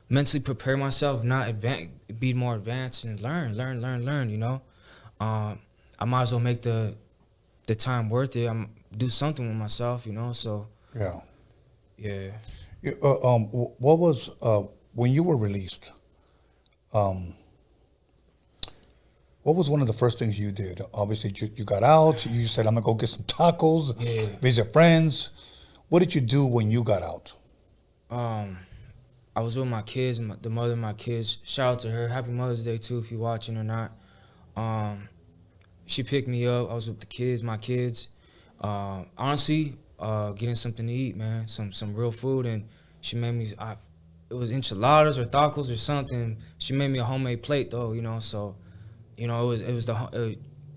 mentally prepare myself, not be more advanced and learn, you know. I might as well make the time worth it. I'm do something with myself, you know, so. Yeah. What was, when you were released, what was one of the first things you did? Obviously, you got out. You said, I'm going to go get some tacos, visit friends. What did you do when you got out? I was with my kids, the mother of my kids. Shout out to her. Happy Mother's Day, too, if you're watching or not. She picked me up. I was with the kids, my kids. Honestly, getting something to eat, man, some real food. And she made me, it was enchiladas or tacos or something. She made me a homemade plate, though, you know, so. You know,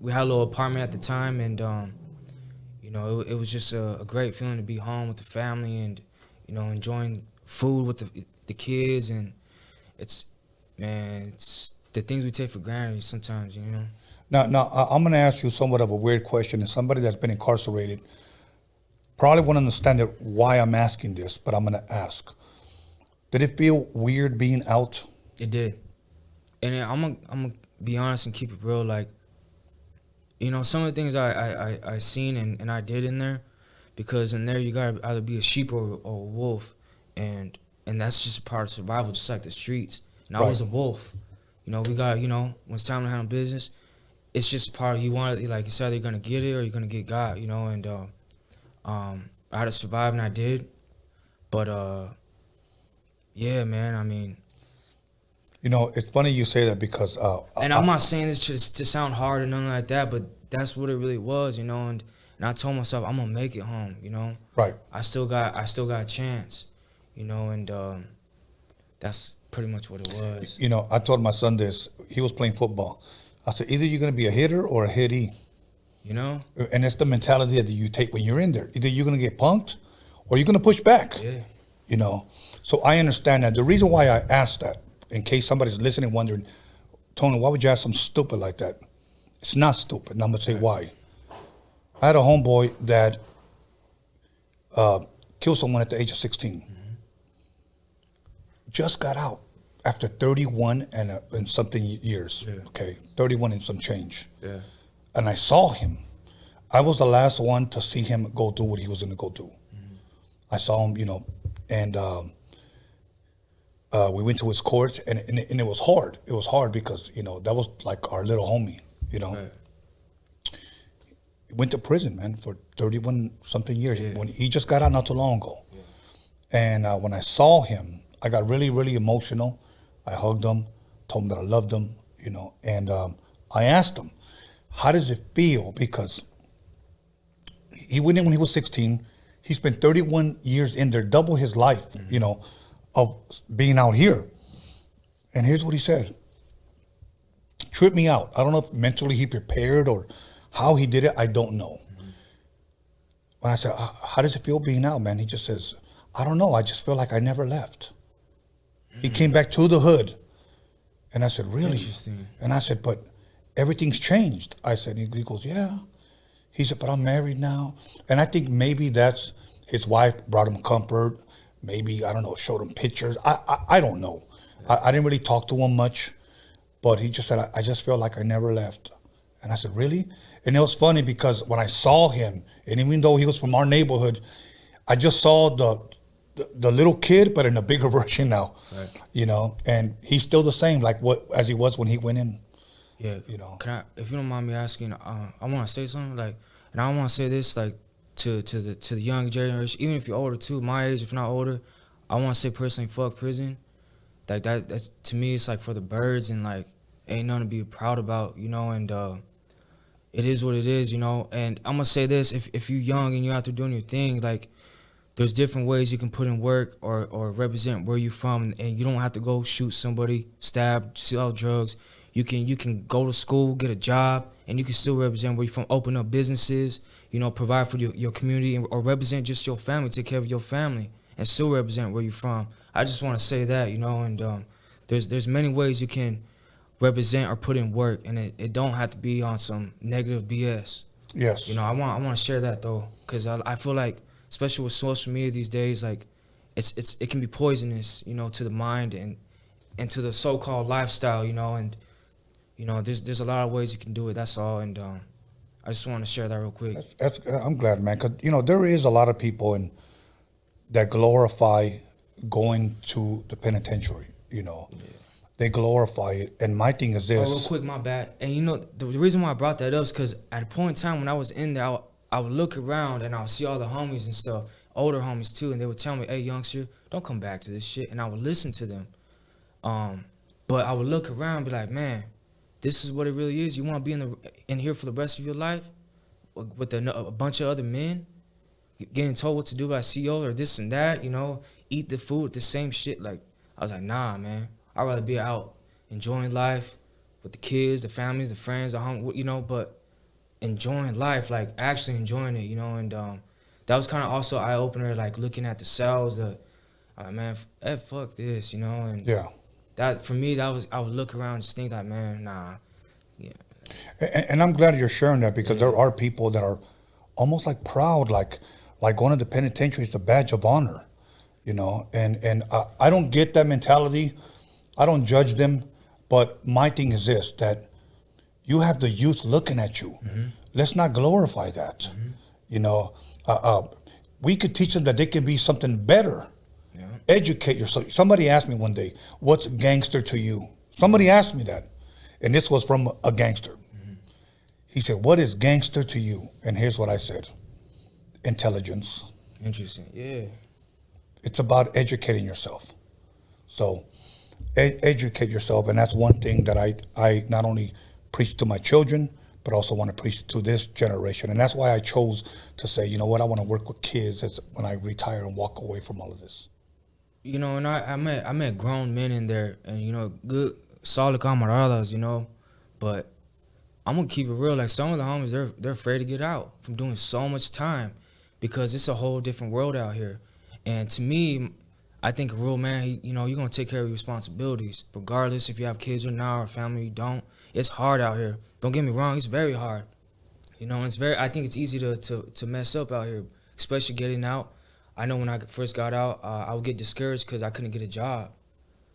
we had a little apartment at the time, and you know, it was just a great feeling to be home with the family and, you know, enjoying food with the kids. And it's the things we take for granted sometimes, you know. Now I'm going to ask you somewhat of a weird question, and somebody that's been incarcerated probably won't understand why I'm asking this, but I'm going to ask. Did it feel weird being out? It did, and I'm be honest and keep it real, like, you know, some of the things I seen and I did in there, because in there you gotta either be a sheep or a wolf, and that's just a part of survival, just like the streets. And I was a wolf, you know. We got, you know, when it's time to handle business, it's just a part of, you want it, like, it's either you're gonna get it or you're gonna get got, you know. And I had to survive, and I did, but yeah, man, I mean. You know, it's funny you say that because... and I'm not saying this just to sound hard or nothing like that, but that's what it really was, you know. And I told myself, I'm going to make it home, you know. Right. I still got a chance, you know, and that's pretty much what it was. You know, I told my son this. He was playing football. I said, either you're going to be a hitter or a hittee. You know? And it's the mentality that you take when you're in there. Either you're going to get punked or you're going to push back. Yeah. You know? So I understand that. The reason why I asked that, in case somebody's listening wondering, Tony, why would you ask something stupid like that? It's not stupid, and I'm going to say why. I had a homeboy that killed someone at the age of 16. Mm-hmm. Just got out after 31 and something years. Yeah. Okay, 31 and some change. Yeah. And I saw him. I was the last one to see him go do what he was going to go do. Mm-hmm. I saw him, you know, and... we went to his court, and it was hard. It was hard because, you know, that was like our little homie, you know. Right. He went to prison, man, for 31-something years. Yeah. When he just got out not too long ago. Yeah. And when I saw him, I got really, really emotional. I hugged him, told him that I loved him, you know. And I asked him, how does it feel? Because he went in when he was 16. He spent 31 years in there, double his life, you know, of being out here. And here's what he said. Tripped me out. I don't know if mentally he prepared or how he did it. I don't know. Mm-hmm. When I said, how does it feel being out, man? He just says, I don't know. I just feel like I never left. Mm-hmm. He came back to the hood. And I said, really? Interesting. And I said, but everything's changed. I said, he goes, yeah. He said, but I'm married now. And I think maybe that's his wife brought him comfort. Maybe, I don't know, showed him pictures. I don't know. I didn't really talk to him much, but he just said, I just feel like I never left. And I said, really? And it was funny because when I saw him, and even though he was from our neighborhood, I just saw the little kid, but in a bigger version now, right. You know, and he's still the same, like as he was when he went in. Yeah, you know. Can I, if you don't mind me asking, I want to say something, like, and I want to say this, like, to the young generation, even if you're older too, my age, if not older, I want to say personally, fuck prison. Like that's to me, it's like for the birds, and like ain't nothing to be proud about, you know. And it is what it is, you know. And I'm gonna say this: if you're young and you're out there doing your thing, like there's different ways you can put in work or represent where you're from, and you don't have to go shoot somebody, stab, sell drugs. You can go to school, get a job, and you can still represent where you're from, open up businesses, you know, provide for your community, or represent just your family, take care of your family, and still represent where you're from. I just want to say that, you know, and there's many ways you can represent or put in work, and it don't have to be on some negative BS. Yes. You know, I want to share that, though, because I feel like especially with social media these days, like it can be poisonous, you know, to the mind and to the so-called lifestyle, you know, and you know, there's a lot of ways you can do it. That's all, and I just want to share that real quick. I'm glad, man, because you know there is a lot of people that glorify going to the penitentiary. You know, they glorify it, and my thing is this. Oh, real quick, my bad. And you know, the reason why I brought that up is because at a point in time when I was in there, I would look around and I would see all the homies and stuff, older homies too, and they would tell me, "Hey, youngster, don't come back to this shit," and I would listen to them. But I would look around and be like, man, this is what it really is. You want to be in here for the rest of your life with a bunch of other men, getting told what to do by CEO or this and that, you know, eat the food, the same shit. Like, I was like, nah, man. I'd rather be out enjoying life with the kids, the families, the friends, the home, you know, but enjoying life, like actually enjoying it, you know, and that was kind of also eye-opener, like looking at the cells, man, fuck this, you know, and that for me, I would look around and just think like, man, nah, yeah. And I'm glad you're sharing that because there are people that are almost like proud, like going to the penitentiary is a badge of honor, you know, and I don't get that mentality. I don't judge them, but my thing is this, that you have the youth looking at you. Mm-hmm. Let's not glorify that. Mm-hmm. You know, we could teach them that they can be something better. Yeah. Educate yourself. Somebody asked me one day, what's gangster to you? Somebody asked me that, and this was from a gangster. Mm-hmm. He said, what is gangster to you? And here's what I said, intelligence. Interesting, yeah. It's about educating yourself. So educate yourself, and that's one thing that I not only preach to my children, but also want to preach to this generation. And that's why I chose to say, you know what, I want to work with kids when I retire and walk away from all of this. You know, and I met grown men in there, and you know, good, solid camaradas, you know, but I'm gonna keep it real. Like some of the homies, they're afraid to get out from doing so much time because it's a whole different world out here. And to me, I think a real man, you know, you're gonna take care of your responsibilities, regardless if you have kids or not, or family you don't. It's hard out here. Don't get me wrong, it's very hard. You know, I think it's easy to mess up out here, especially getting out. I know when I first got out, I would get discouraged because I couldn't get a job.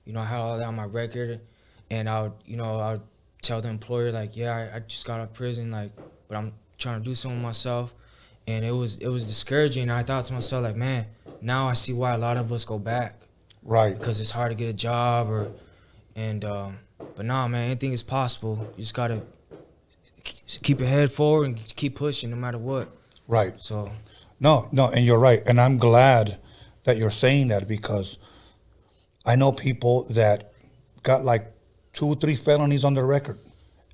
You know, I had all that on my record, and I would tell the employer like, yeah, I just got out of prison, like, but I'm trying to do something myself, and it was discouraging. And I thought to myself like, man, now I see why a lot of us go back. Right. Because it's hard to get a job, but nah, man, anything is possible. You just gotta keep your head forward and keep pushing no matter what. Right. So. No, and you're right. And I'm glad that you're saying that because I know people that got like 2 or 3 felonies on their record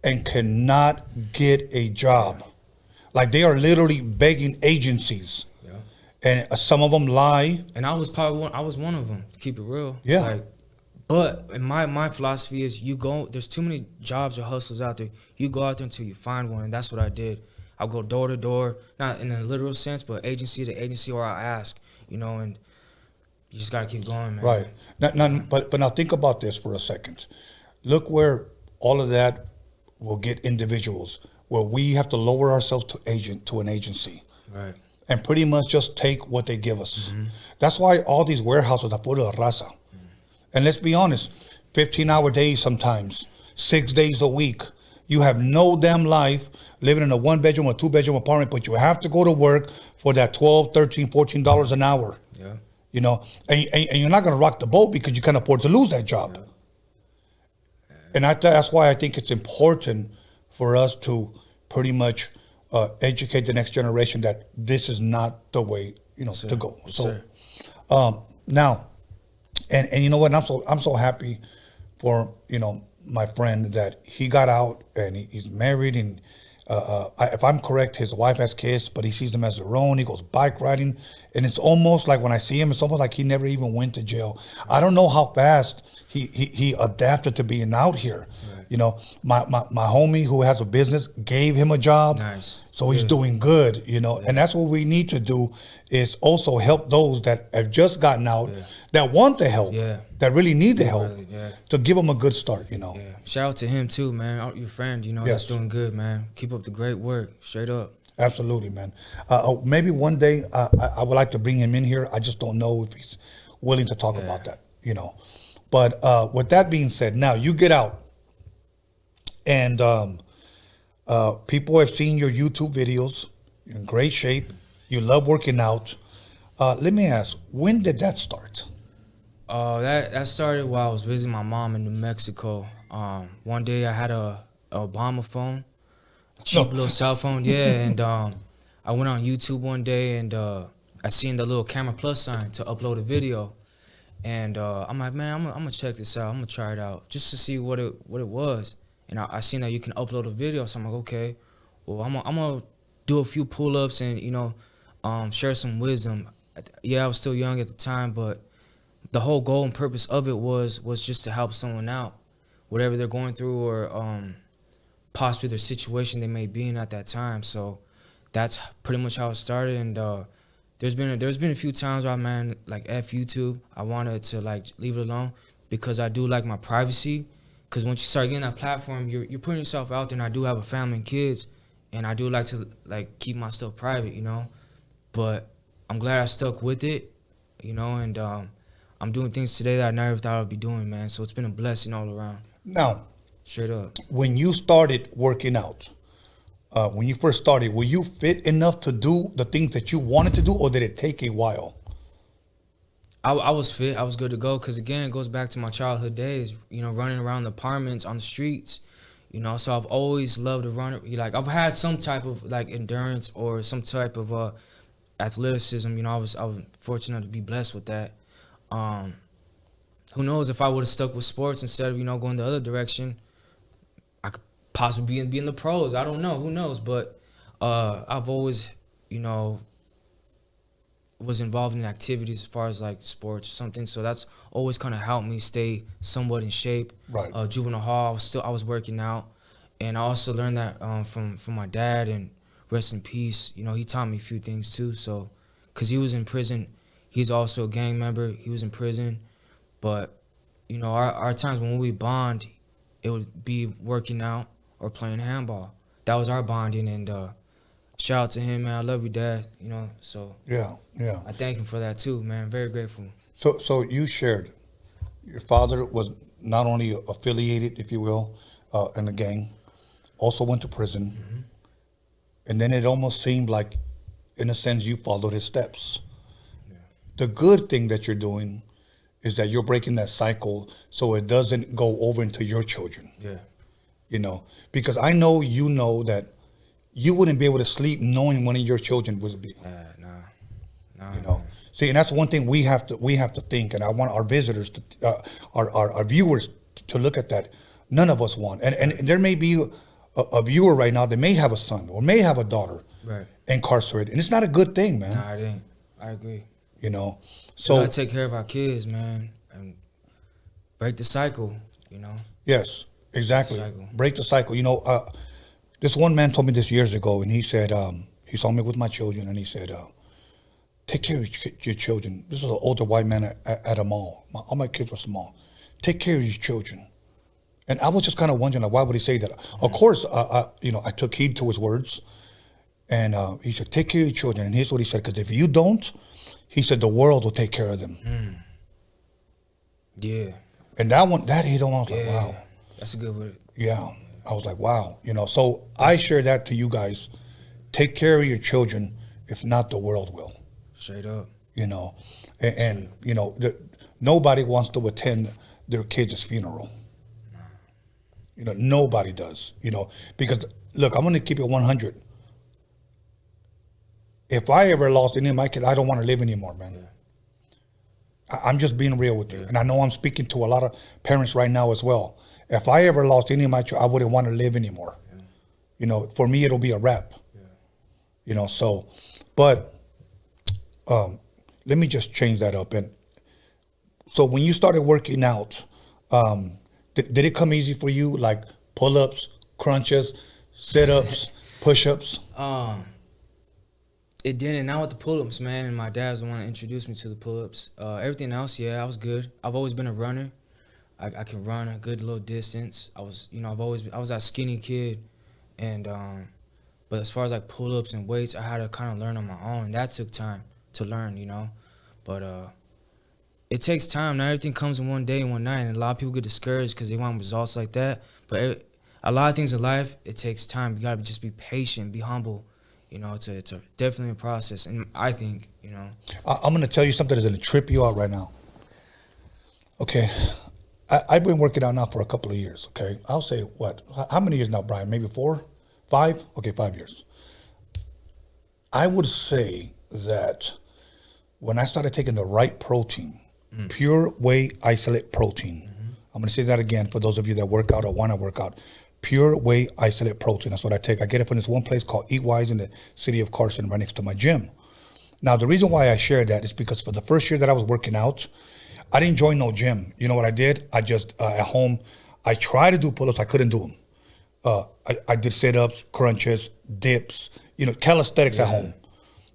and cannot get a job. Like they are literally begging agencies. Yeah. And some of them lie. And I was one of them, to keep it real. Yeah. Like, but my philosophy is there's too many jobs or hustles out there. You go out there until you find one, and that's what I did. I'll go door to door, not in a literal sense, but agency to agency, or I'll ask, you know, and you just gotta keep going, man. Right. But now think about this for a second. Look where all of that will get individuals, where we have to lower ourselves to an agency. Right. And pretty much just take what they give us. Mm-hmm. That's why all these warehouses are full of Raza. Mm-hmm. And let's be honest, 15-hour days sometimes, 6 days a week. You have no damn life living in a 1-bedroom or 2-bedroom apartment, but you have to go to work for that $12, $13, $14 an hour. Yeah. You know, and you're not going to rock the boat because you can't afford to lose that job. Yeah. And that's why I think it's important for us to pretty much educate the next generation that this is not the way, you know, to go. Yes, so now, and you know what? I'm so happy for, you know, my friend that he got out and he's married, and if I'm correct, his wife has kids, but he sees them as their own. He goes bike riding, and it's almost like when I see him, it's almost like he never even went to jail. I don't know how fast he adapted to being out here. Right. You know, my homie who has a business gave him a job. Nice. So he's doing good, you know, and that's what we need to do is also help those that have just gotten out, that want the help, that really need the help, to give them a good start, you know. Yeah. Shout out to him too, man, your friend, you know, that's doing good, man. Keep up the great work, straight up. Absolutely, man. Maybe one day I would like to bring him in here. I just don't know if he's willing to talk about that, you know. But with that being said, now you get out, and people have seen your YouTube videos. You're in great shape. You love working out. Let me ask, when did that start? That started while I was visiting my mom in New Mexico. One day I had a Obama phone, cheap little cell phone, and I went on YouTube one day and I seen the little camera plus sign to upload a video, and I'm like, man, I'm gonna check this out. I'm gonna try it out just to see what it was, and I seen that you can upload a video, so I'm like, okay, well I'm gonna do a few pull-ups and share some wisdom. Yeah, I was still young at the time, but the whole goal and purpose of it was just to help someone out, whatever they're going through or possibly their situation they may be in at that time. So that's pretty much how it started. And there's been a few times where, man, like F YouTube, I wanted to like leave it alone because I do like my privacy. Because once you start getting that platform, you're putting yourself out there. And I do have a family and kids, and I do like to like keep my stuff private, you know. But I'm glad I stuck with it, you know, and I'm doing things today that I never thought I'd be doing, man. So it's been a blessing all around. Now, straight up. When you started working out, when you first started, were you fit enough to do the things that you wanted to do, or did it take a while? I was fit. I was good to go because, again, it goes back to my childhood days, you know, running around the apartments, on the streets, you know. So I've always loved to run. Like, I've had some type of, like, endurance or some type of athleticism. You know, I was fortunate to be blessed with that. Who knows, if I would have stuck with sports instead of, you know, going the other direction, I could possibly be in the pros. I don't know. Who knows? But I've always, you know, was involved in activities as far as like sports or something. So that's always kind of helped me stay somewhat in shape. Right. Juvenile hall, I was working out, and I also learned that from my dad, and rest in peace. You know, he taught me a few things too. So, cause he was in prison. He's also a gang member. He was in prison. But, you know, our times when we bond, it would be working out or playing handball. That was our bonding. And shout out to him, man. I love you, Dad. You know, so. Yeah. I thank him for that, too, man. Very grateful. So you shared, your father was not only affiliated, if you will, in the gang, also went to prison. Mm-hmm. And then it almost seemed like, in a sense, you followed his steps. Yeah. The good thing that you're doing is that you're breaking that cycle so it doesn't go over into your children. Yeah. You know, because I know you know that you wouldn't be able to sleep knowing one of your children would be. Nah. You know, see, and that's one thing we have to think, and I want our visitors to, our viewers to look at that. None of us want, and there may be a viewer right now that may have a son or may have a daughter incarcerated, and it's not a good thing, man. Nah, it ain't. I agree. You know, so we gotta take care of our kids, man, and break the cycle. You know. Yes, exactly. Break the cycle. You know, this one man told me this years ago, and he said he saw me with my children, and he said, "Take care of your children." This is an older white man at a mall. All my kids were small. Take care of your children. And I was just kind of wondering, like, why would he say that? Mm-hmm. Of course, you know, I took heed to his words, and he said, "Take care of your children." And here's what he said: "Because if you don't," he said, "the world will take care of them." Mm. Yeah. And that hit on. I was like, wow. That's a good word. Yeah. I was like, wow. You know, so I share that to you guys. Take care of your children. If not, the world will. Straight up. You know, and you know, nobody wants to attend their kids' funeral. You know, nobody does. You know, because look, I'm going to keep it 100. If I ever lost any of my kids, I don't want to live anymore, man. Yeah. I'm just being real with you. And I know I'm speaking to a lot of parents right now as well. If I ever lost any of my children, I wouldn't want to live anymore. Yeah. You know, for me, it'll be a wrap. Yeah. You know, so, but let me just change that up. And so when you started working out, did it come easy for you? Like pull-ups, crunches, sit-ups, push-ups? It didn't. Not with the pull-ups, man. And my dad's the one that introduced me to the pull-ups. Everything else, yeah, I was good. I've always been a runner. I can run a good little distance. I was, you know, I was that skinny kid, and But as far as like pull-ups and weights, I had to kind of learn on my own. And that took time to learn, you know. But it takes time. Not everything comes in one day and one night. And a lot of people get discouraged because they want results like that. But a lot of things in life, it takes time. You got to just be patient, be humble. You know, it's a definitely a process. And I think, you know. I'm going to tell you something that's going to trip you out right now. Okay. I've been working out now for a couple of years, okay? I'll say, what? How many years now, Brian? Maybe 4? 5? Okay, 5 years. I would say that when I started taking the right protein, pure whey isolate protein, I'm going to say that again for those of you that work out or want to work out. Pure whey isolate protein. That's what I take. I get it from this one place called Eat Wise in the city of Carson, right next to my gym. Now, the reason why I share that is because for the first year that I was working out, I didn't join no gym. You know what I did? I just, at home, I tried to do pull-ups. I couldn't do them. I did sit-ups, crunches, dips, you know, calisthenics at home.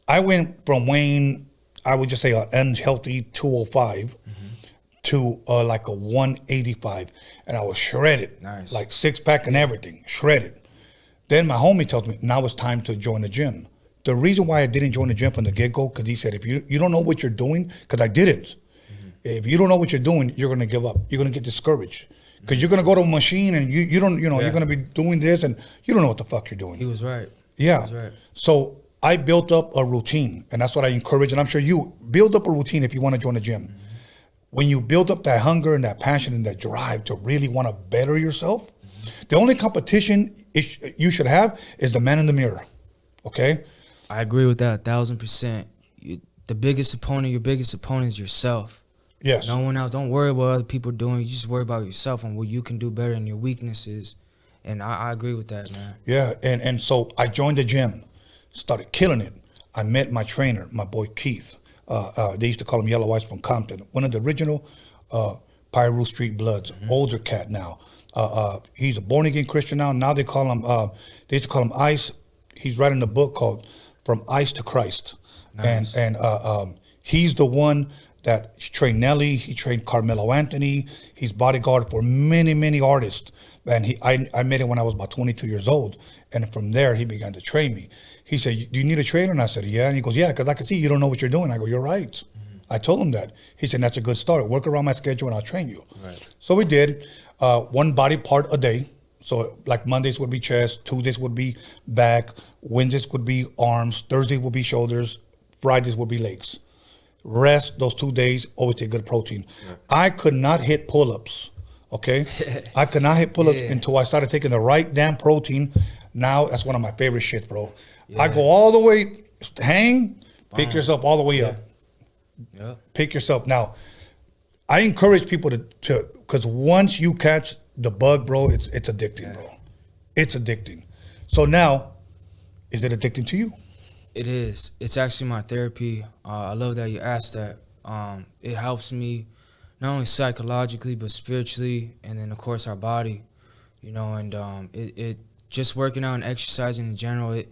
I went from weighing, I would just say an unhealthy 205 to like a 185. And I was shredded, like six-pack and everything, shredded. Then my homie tells me, now it's time to join the gym. The reason why I didn't join the gym from the get-go, because he said, if you don't know what you're doing, because I didn't. If you don't know what you're doing, you're going to give up. You're going to get discouraged. Because you're going to go to a machine and you don't, you know, you're going to be doing this and you don't know what the fuck you're doing. He was right. Yeah. He was right. So I built up a routine, and that's what I encourage. And I'm sure you build up a routine if you want to join the gym. When you build up that hunger and that passion and that drive to really want to better yourself, the only competition you should have is the man in the mirror. Okay? I agree with that 1,000%. The biggest opponent, your biggest opponent is yourself. Yes. No one else. Don't worry about what other people are doing. You just worry about yourself and what you can do better and your weaknesses. And I agree with that, man. Yeah, and so I joined the gym, started killing it. I met my trainer, my boy Keith. They used to call him Yellow Ice from Compton. One of the original Pyro Street Bloods, older cat now. He's a born-again Christian now. Now they call him, they used to call him Ice. He's writing a book called From Ice to Christ. Nice. And he's the one that trained Nelly, he trained Carmelo Anthony, he's bodyguard for many, many artists. And I met him when I was about 22 years old. And from there, he began to train me. He said, do you need a trainer? And I said, yeah. And he goes, yeah, because I can see you don't know what you're doing. I go, you're right. I told him that. He said, that's a good start. Work around my schedule and I'll train you. Right. So we did one body part a day. So like Mondays would be chest, Tuesdays would be back, Wednesdays would be arms, Thursdays would be shoulders, Fridays would be legs. Rest those 2 days, always take good protein. Yeah. I could not hit pull-ups, okay? I could not hit pull-ups until I started taking the right damn protein. Now, that's one of my favorite shit, bro. Yeah. I go all the way, hang, pick yourself all the way up. Yeah. Pick yourself. Now, I encourage people to, because once you catch the bug, bro, it's addicting, bro. It's addicting. So now, is it addicting to you? It is. It's actually my therapy. I love that you asked that. It helps me not only psychologically but spiritually, and then of course our body, you know. And it just working out and exercising in general.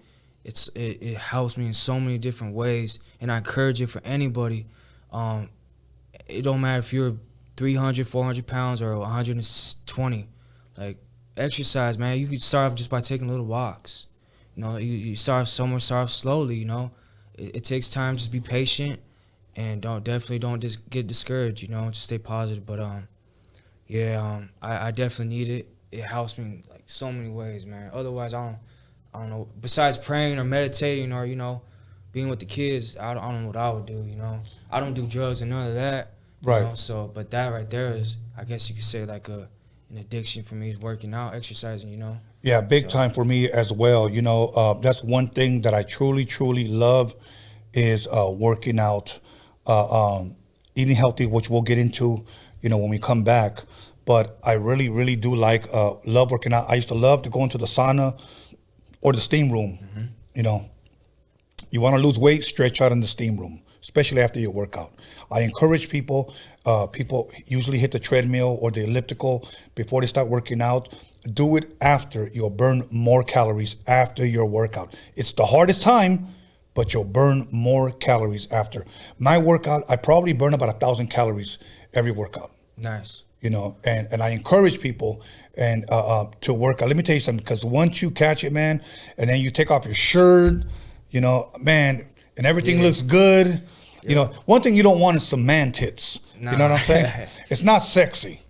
It helps me in so many different ways, and I encourage it for anybody. It don't matter if you're 300, 400 pounds or 120. Like, exercise, man. You can start off just by taking little walks. You know, you start somewhere, start slowly, you know. It takes time, just be patient, and definitely don't just get discouraged, you know, just stay positive. But I definitely need it. It helps me in like so many ways, man. Otherwise, I don't know. Besides praying or meditating or, you know, being with the kids, I don't know what I would do, you know. I don't do drugs and none of that. Right. You know? So, but that right there is, I guess you could say, like an addiction for me, is working out, exercising, you know. Yeah, big time for me as well. You know, that's one thing that I truly, truly love is working out, eating healthy, which we'll get into, you know, when we come back. But I really, really do love working out. I used to love to go into the sauna or the steam room. You know, you want to lose weight, stretch out in the steam room, especially after your workout. I encourage people usually hit the treadmill or the elliptical before they start working out. Do it after. You'll burn more calories after your workout. It's the hardest time, but you'll burn more calories after. My workout, I probably burn about 1,000 calories every workout. Nice. you know, and I encourage people and to work out. Let me tell you something, because once you catch it, man, and then you take off your shirt, you know, man, and everything looks good. You know, one thing you don't want is some man tits. Nah. You know what I'm saying? It's not sexy,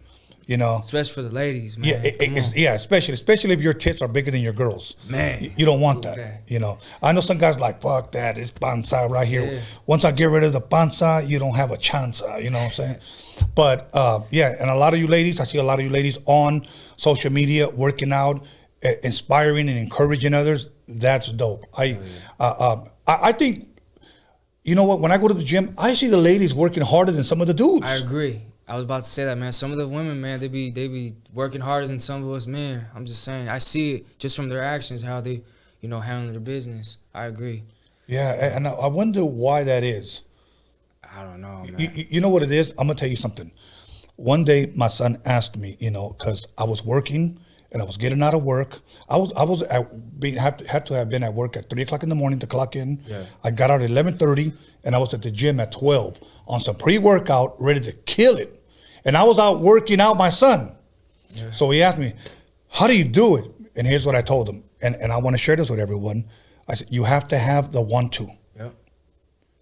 you know. Especially for the ladies, man. Yeah, especially if your tits are bigger than your girls. Man. You don't want that, you know. I know some guys like, fuck that, it's panza right here. Yeah. Once I get rid of the panza, you don't have a chance, you know what I'm saying? But, yeah, and a lot of you ladies, I see a lot of you ladies on social media working out, inspiring and encouraging others. That's dope. I think, you know what, when I go to the gym, I see the ladies working harder than some of the dudes. I agree. I was about to say that, man. Some of the women, man, they be working harder than some of us men. I'm just saying. I see it just from their actions, how they, you know, handle their business. I agree. Yeah, and I wonder why that is. I don't know, man. You know what it is? I'm going to tell you something. One day, my son asked me, you know, because I was working and I was getting out of work. Had to have been at work at 3 o'clock in the morning to clock in. Yeah. I got out at 11:30, and I was at the gym at 12 on some pre-workout, ready to kill it. And I was out working out my son. Yeah. So he asked me, how do you do it? And here's what I told him. And I want to share this with everyone. I said, you have to have the 1-2. Yep.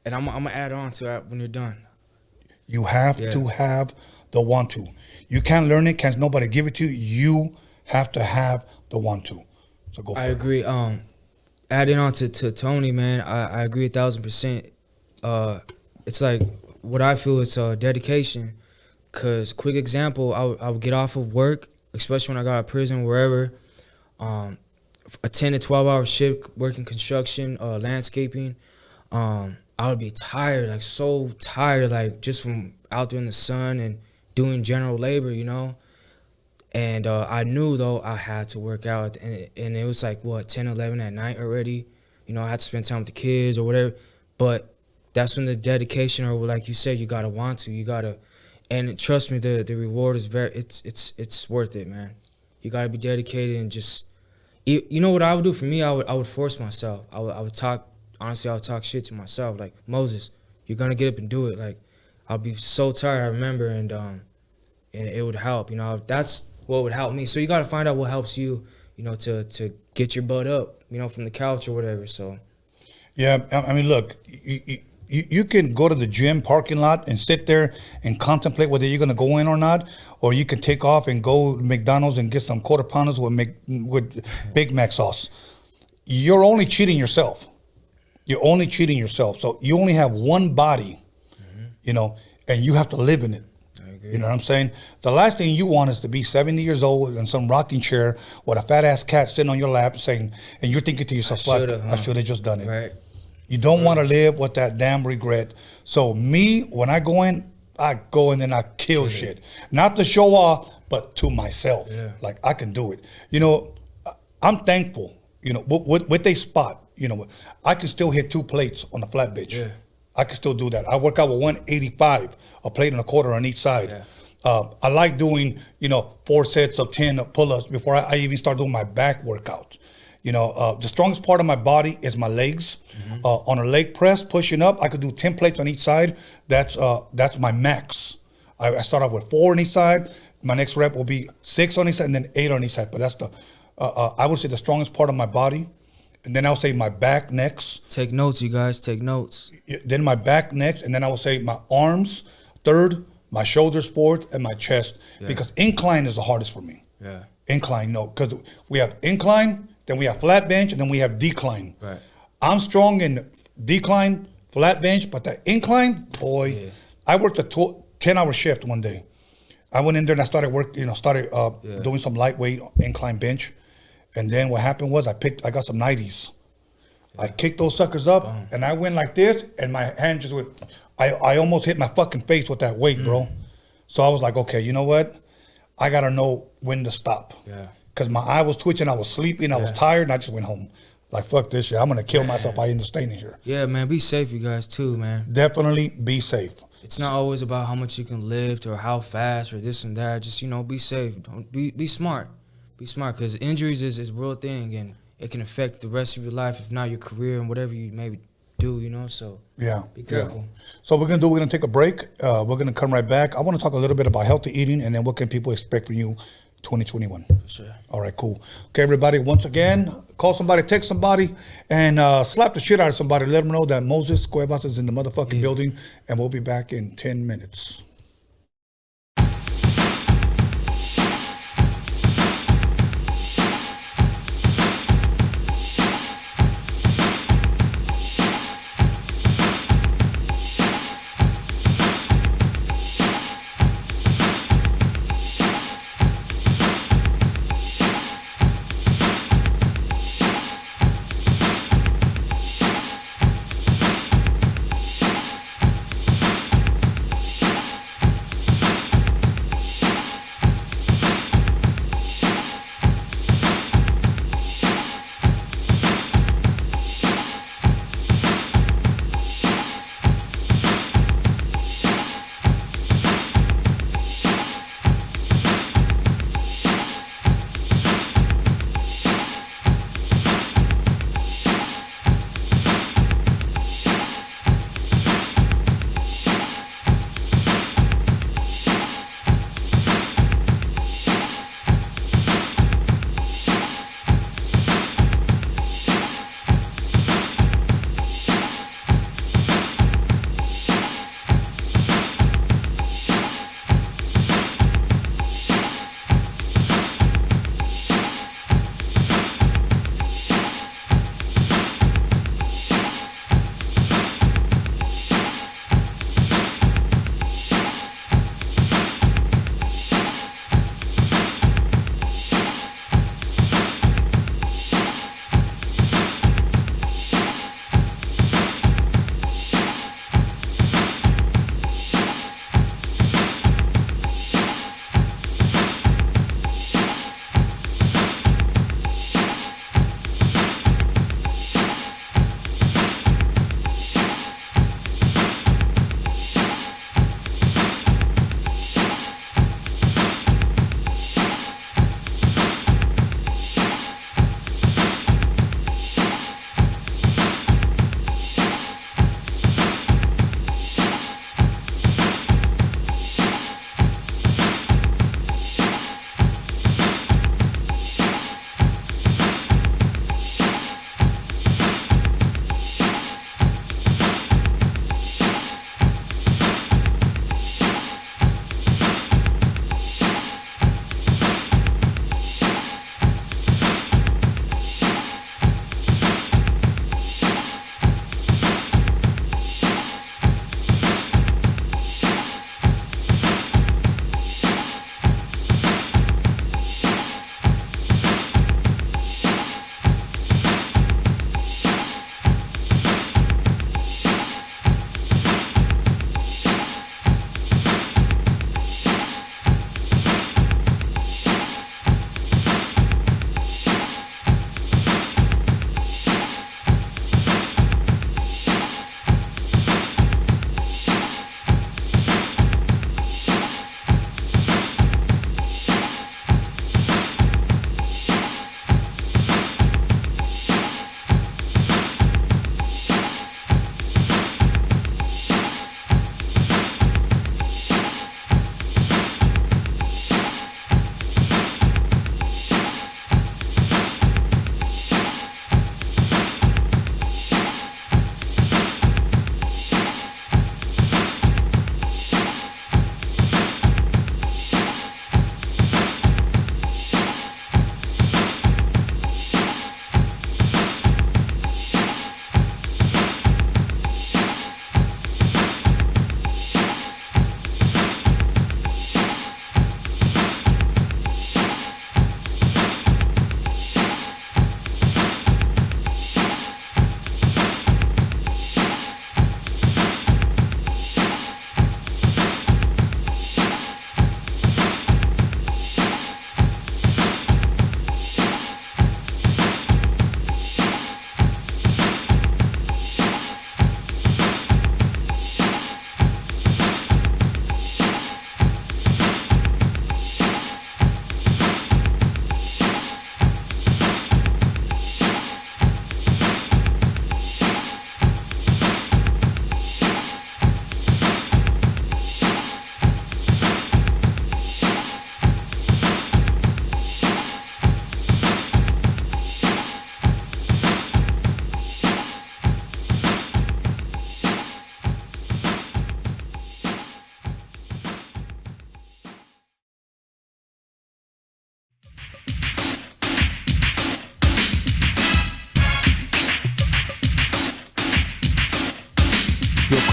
And I'm going to add on to that when you're done. You have to have the 1-2. You can't learn it. Can't nobody give it to you. You have to have the 1-2. So go for it. I agree. Adding on to Tony, man, I agree 1,000%. It's like what I feel is dedication. Cause quick example, I would get off of work, especially when I got out of prison, wherever. A 10 to 12 hour shift working construction, landscaping. I would be tired, like so tired, like just from out there in the sun and doing general labor, you know. And I knew, though, I had to work out. And it was like, what, 10, 11 at night already? You know, I had to spend time with the kids or whatever. But that's when the dedication, or like you said, you got to want to. You got to. And trust me, the reward is it's worth it, man. You got to be dedicated and just. You know what I would do for me? I would force myself. I would talk. Honestly, I would talk shit to myself. Like, Moses, you're going to get up and do it. Like, I'll be so tired, I remember. And it would help. You know, that's what would help me. So you got to find out what helps you, you know, to get your butt up, you know, from the couch or whatever. So, yeah, I mean, look, you can go to the gym parking lot and sit there and contemplate whether you're going to go in or not, or you can take off and go to McDonald's and get some quarter pounders with Big Mac sauce. You're only cheating yourself. You're only cheating yourself. So you only have one body, you know, and you have to live in it. You know what I'm saying? The last thing you want is to be 70 years old in some rocking chair with a fat ass cat sitting on your lap saying, and you're thinking to yourself, I should have just done it. Right. You don't want to live with that damn regret. So me, when I go in and I kill shit. Not to show off, but to myself. Yeah. Like, I can do it. You know, I'm thankful, you know, with a spot, you know, I can still hit 2 plates on the flat bench. Yeah. I can still do that. I work out with 185, a plate and a quarter on each side. Yeah. I like doing, you know, 4 sets of 10 pull-ups before I even start doing my back workout. You know, the strongest part of my body is my legs. On a leg press, pushing up, I could do 10 plates on each side. That's my max. I start off with 4 on each side. My next rep will be 6 on each side and then 8 on each side. But that's I would say the strongest part of my body. And then I would say my back next. Take notes, you guys. Take notes. Then my back next. And then I would say my arms third, my shoulders fourth, and my chest. Yeah. Because incline is the hardest for me. Yeah. Incline, no. Because we have incline, then we have flat bench, and then we have decline. Right. I'm strong in decline, flat bench, but the incline, boy, I worked a 10-hour shift one day. I went in there and I started doing some lightweight incline bench. And then what happened was I got some 90s. Yeah. I kicked those suckers up and I went like this and my hand just went, I almost hit my fucking face with that weight, bro. So I was like, okay, you know what? I got to know when to stop. Yeah. Because my eye was twitching, I was sleeping, I was tired, and I just went home. Like, fuck this shit. I'm going to kill myself. I end up staying in here. Yeah, man, be safe, you guys, too, man. Definitely be safe. It's not always about how much you can lift or how fast or this and that. Just, you know, be safe. Don't be smart. Be smart, because injuries is a real thing, and it can affect the rest of your life, if not your career and whatever you maybe do, you know. So yeah, be careful. Yeah. So we're gonna take a break. We're gonna come right back. I want to talk a little bit about healthy eating, and then what can people expect from you 2021. For sure. All right, cool. Okay, everybody, once again, call somebody, text somebody, and slap the shit out of somebody. Let them know that Moses Cuevas is in the motherfucking building, and we'll be back in 10 minutes.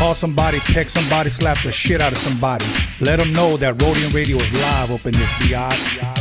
call somebody, text somebody, slap the shit out of somebody. Let them know that Rhodium Radio is live up in this biatch.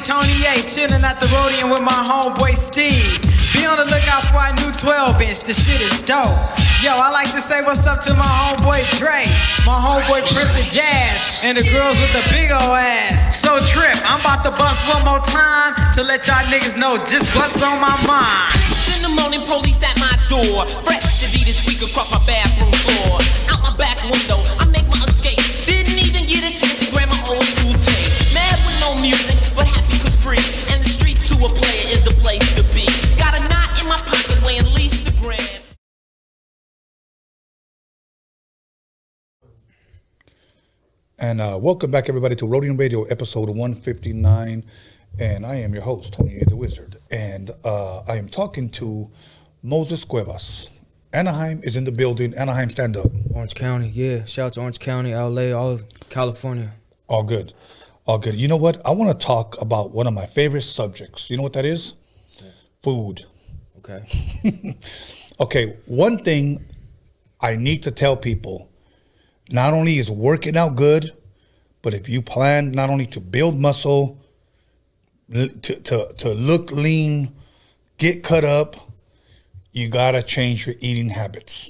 Tony A, chillin' at the Roadium with my homeboy Steve. Be on the lookout for our new 12-inch. The shit is dope. Yo, I like to say what's up to my homeboy Dre, my homeboy Prince of Jazz, and the girls with the big ol' ass. So Trip, I'm about to bust one more time to let y'all niggas know just what's on my mind. In the morning, police at my door. Fresh Adidas squeak across my bathroom floor. Out my back window, I make my escape. Didn't even get a chance to grab my old school tape. Mad with no music, but happy 'cause free. And the street to a player is the place to be. Got a knot in my pocket weighing least a gram. And welcome back, everybody, to Rhodium Radio, episode 159. And I am your host, Tony A. the Wizard. And I am talking to Moses Cuevas. Anaheim is in the building. Anaheim, stand up. Orange County, yeah. Shout out to Orange County, LA, all of California. All good. All good. You know what? I want to talk about one of my favorite subjects. You know what that is? Yeah. Food. Okay. Okay, one thing I need to tell people, not only is working out good, but if you plan not only to build muscle, to look lean, get cut up, you gotta change your eating habits.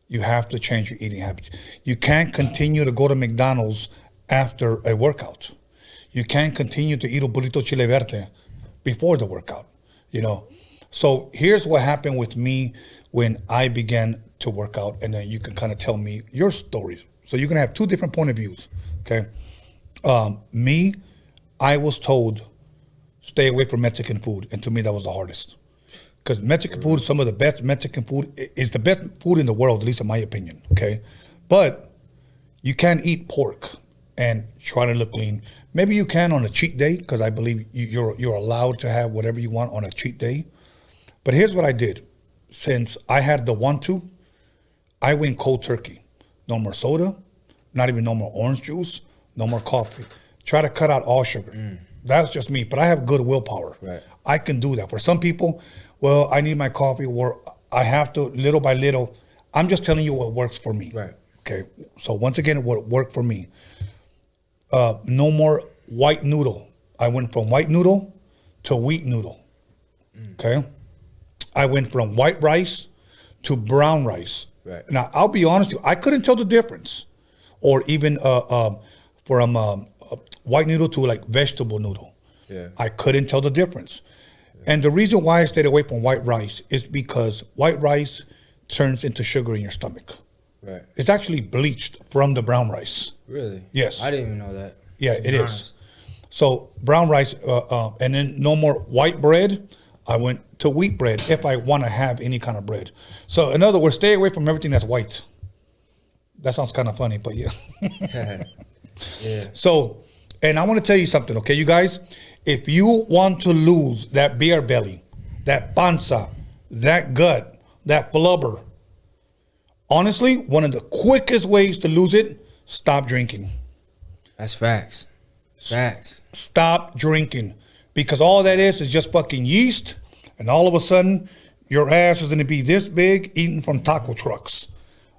You have to change your eating habits. You can't continue to go to McDonald's after a workout. You can't continue to eat a burrito chile verde before the workout, you know. So here's what happened with me when I began to work out, and then you can kind of tell me your stories. So you're gonna have two different point of views, okay? Me, I was told, stay away from Mexican food, and to me that was the hardest. Because Mexican food, some of the best Mexican food, is the best food in the world, at least in my opinion, okay? But you can't eat pork and try to look lean. Maybe you can on a cheat day, because I believe you're allowed to have whatever you want on a cheat day. But here's what I did. Since I had the want-to, I went cold turkey. No more soda, not even no more orange juice, no more coffee. Try to cut out all sugar. That's just me, but I have good willpower. Right. I can do that. For some people, well, I need my coffee, or I have to, little by little. I'm just telling you what works for me. Right. Okay, so once again, what worked for me. No more white noodle. I went from white noodle to wheat noodle, okay? I went from white rice to brown rice. Right. Now, I'll be honest with you, I couldn't tell the difference. Or even from white noodle to like vegetable noodle. Yeah. I couldn't tell the difference. Yeah. And the reason why I stayed away from white rice is because white rice turns into sugar in your stomach. Right. It's actually bleached from the brown rice. Really? Yes. I didn't even know that. Yeah, it is. So brown rice, and then no more white bread. I went to wheat bread if I want to have any kind of bread. So in other words, stay away from everything that's white. That sounds kind of funny, but yeah. Yeah. So, and I want to tell you something, okay, you guys? If you want to lose that beer belly, that panza, that gut, that flubber, honestly, one of the quickest ways to lose it, stop drinking. That's facts. Facts. Stop drinking. Because all that is just fucking yeast, and all of a sudden, your ass is going to be this big eating from taco trucks,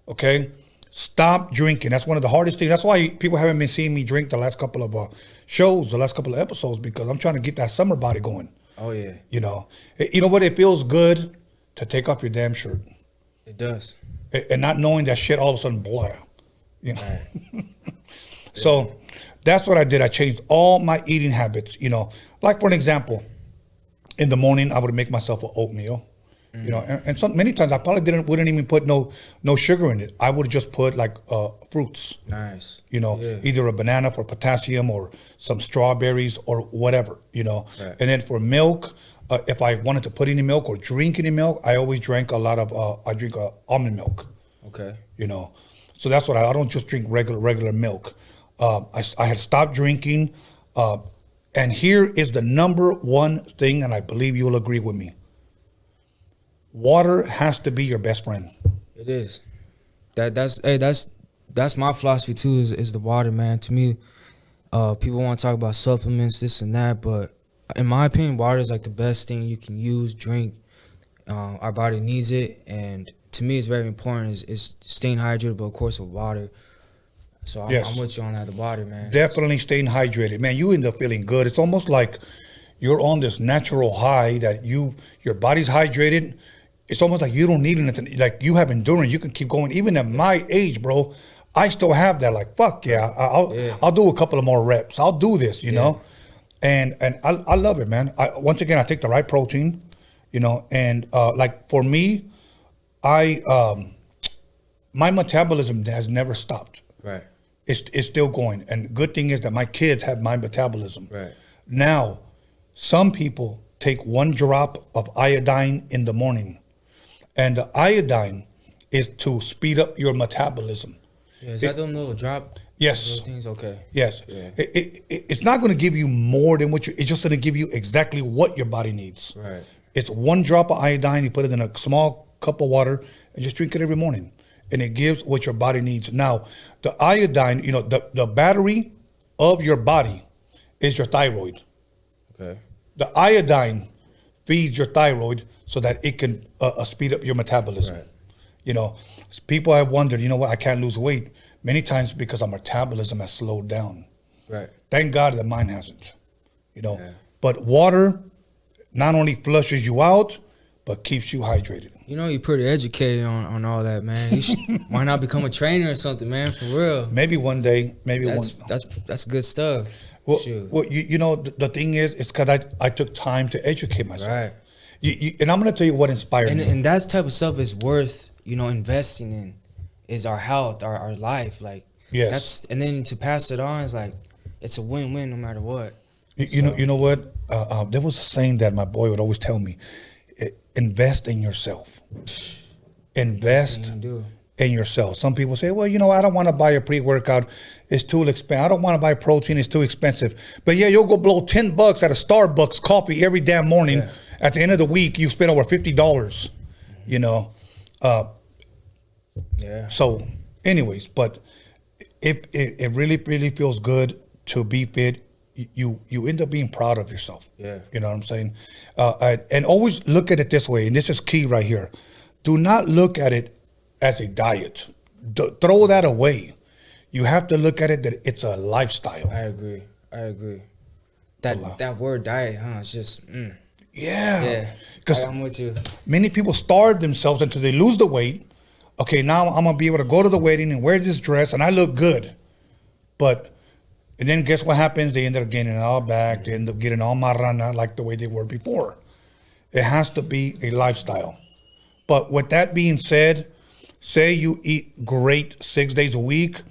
okay? Stop drinking. That's one of the hardest things. That's why people haven't been seeing me drink the last couple of shows, the last couple of episodes, because I'm trying to get that summer body going. Oh, yeah. You know what? It feels good to take off your damn shirt. It does. And not knowing that shit all of a sudden, blah. You know? Right. So that's what I did. I changed all my eating habits, you know. Like, for an example, in the morning, I would make myself an oatmeal. You know, and many times I probably wouldn't even put no sugar in it. I would just put like fruits. Nice. You know, yeah. Either a banana for potassium or some strawberries or whatever, you know. Right. And then for milk, if I wanted to put any milk or drink any milk, I always drank a lot of, I drink almond milk. Okay. You know, so that's what I don't just drink regular milk. I had stopped drinking. And here is the number one thing, and I believe you'll agree with me. Water has to be your best friend. It is. That's my philosophy too. Is the water, man. To me, people want to talk about supplements, this and that, but in my opinion, water is like the best thing you can use, drink. Our body needs it, and to me, it's very important. Is staying hydrated, but of course with water. So Yes. I'm with you on that. The water, man. Definitely staying hydrated, man. You end up feeling good. It's almost like you're on this natural high that your body's hydrated. It's almost like you don't need anything. Like you have endurance, you can keep going. Even at my age, bro, I still have that. Like, fuck yeah, I'll do a couple of more reps. I'll do this, you know. And I love it, man. Once again, I take the right protein, you know. And like for me, my metabolism has never stopped. Right. It's still going. And good thing is that my kids have my metabolism. Right. Now, some people take 1 drop of iodine in the morning. And the iodine is to speed up your metabolism. Yeah, is that them little drop? Yes. Little things? Okay. Yes. Yeah. It's not going to give you more than what it's just going to give you exactly what your body needs. Right. It's 1 drop of iodine. You put it in a small cup of water and just drink it every morning. And it gives what your body needs. Now, the iodine, you know, the battery of your body is your thyroid. Okay. The iodine feeds your thyroid so that it can speed up your metabolism. Right. You know, people have wondered, you know what, I can't lose weight. Many times because our metabolism has slowed down. Right. Thank God that mine hasn't. You know, but water not only flushes you out, but keeps you hydrated. You know, you're pretty educated on all that, man. You should, why not become a trainer or something, man? For real. Maybe one day. That's good stuff. Well, you know, the thing is, it's because I took time to educate myself. Right. And I'm going to tell you what inspired me. And that type of stuff is worth, you know, investing in. Is our health, our life, like. Yes. And then to pass it on is like, it's a win-win no matter what. You know what? There was a saying that my boy would always tell me. Invest in yourself. Invest in yourself. Some people say, well, you know, I don't want to buy a pre-workout. It's too expensive. I don't want to buy protein. It's too expensive. But yeah, you'll go blow $10 at a Starbucks coffee every damn morning. Yeah. At the end of the week, you spend over $50, you know. Yeah. So anyways, but it really, really feels good to be fit. You end up being proud of yourself. Yeah. You know what I'm saying? And always look at it this way, and this is key right here. Do not look at it as a diet. Throw that away. You have to look at it that it's a lifestyle. I agree. That word diet, huh? It's just, Yeah. Because I'm with you. Many people starve themselves until they lose the weight. Okay, now I'm going to be able to go to the wedding and wear this dress, and I look good. And then guess what happens? They end up gaining it all back. They end up getting all marrana like the way they were before. It has to be a lifestyle. But with that being said, say you eat great 6 days a week,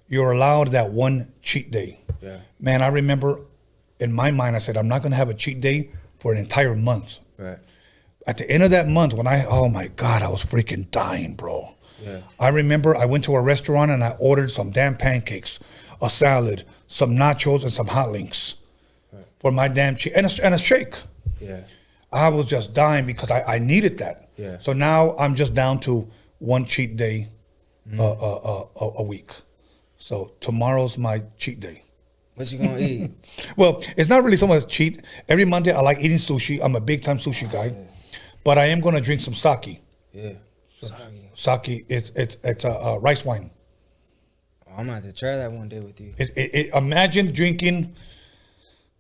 you're allowed that 1 cheat day. Yeah. Man, I remember in my mind, I said, I'm not going to have a cheat day for an entire month. Right. At the end of that month, oh my God, I was freaking dying, bro. Yeah. I remember I went to a restaurant and I ordered some damn pancakes, a salad, some nachos, and some hot links for my damn cheat, and a shake. Yeah. I was just dying because I needed that. Yeah. So now I'm just down to 1 cheat day a week. So tomorrow's my cheat day. What you gonna eat? Well, it's not really so much cheat. Every Monday I like eating sushi. I'm a big time sushi guy. But I am gonna drink some sake. Yeah. Sake, it's a rice wine. I'm gonna have to try that one day with you. Imagine drinking,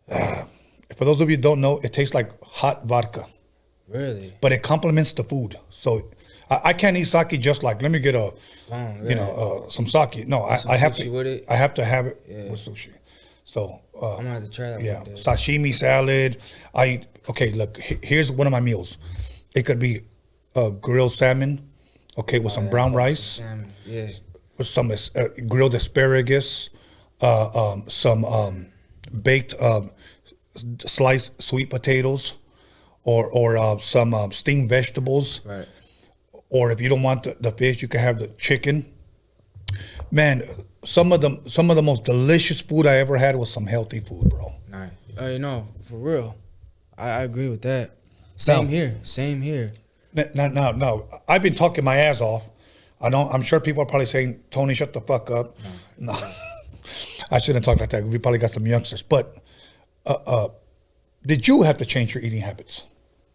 for those of you who don't know, it tastes like hot vodka. Really? But it complements the food. So I can't eat sake just like, let me get some sake. No, I have to with it? I have to have it with sushi. So I'm gonna have to try that one day. Sashimi salad. Look, here's one of my meals. It could be grilled salmon, with some brown rice. Salmon. Yeah. With some grilled asparagus, some baked sliced sweet potatoes, or some steamed vegetables. Right. Or if you don't want the fish, you can have the chicken. Man, some of the most delicious food I ever had was some healthy food, bro. Nice. For real, I agree with that. Same here. Now, I've been talking my ass off. I'm sure people are probably saying, Tony, shut the fuck up. No. I shouldn't talk like that. We probably got some youngsters. But did you have to change your eating habits?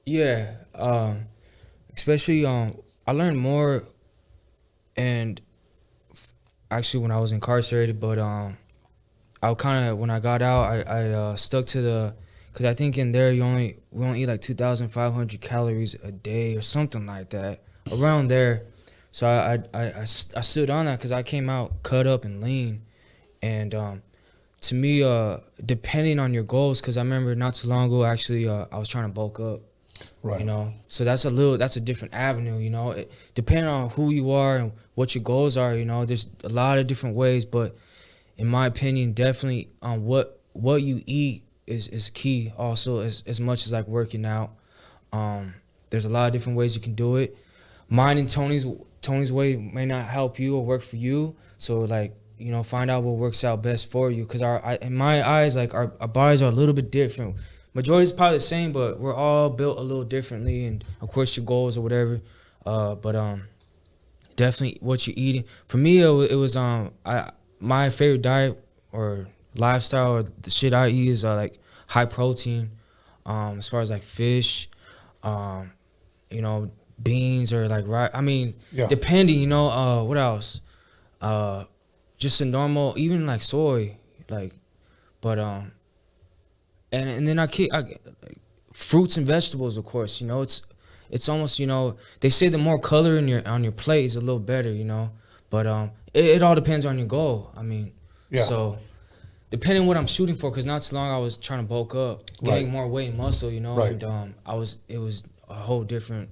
Yeah. Especially, I learned more, and actually when I was incarcerated, but I kind of, when I got out, I stuck to Because I think in there we only eat like 2,500 calories a day or something like that, around there. So I stood on that because I came out cut up and lean. And to me, depending on your goals, because I remember not too long ago, actually, I was trying to bulk up. Right. You know, so that's a different avenue, you know. Depending on who you are and what your goals are, you know, there's a lot of different ways. But in my opinion, definitely on what you eat is key also, as much as like working out. There's a lot of different ways you can do it. Mine and Tony's way may not help you or work for you. So like, you know, find out what works out best for you. Because in my eyes, like our bodies are a little bit different. Majority is probably the same, but we're all built a little differently. And of course your goals or whatever. But definitely what you're eating. For me, it was my favorite diet or lifestyle or the shit I eat is like high protein, as far as like fish, you know, beans or like rice. I mean, depending, you know, what else? Just a normal, even like soy, like, but and then I like, fruits and vegetables, of course. You know, it's almost, you know, they say the more color on your plate is a little better, you know, but it all depends on your goal. I mean, so. Depending on what I'm shooting for, because not too long I was trying to bulk up, getting more weight and muscle, you know, and it was a whole different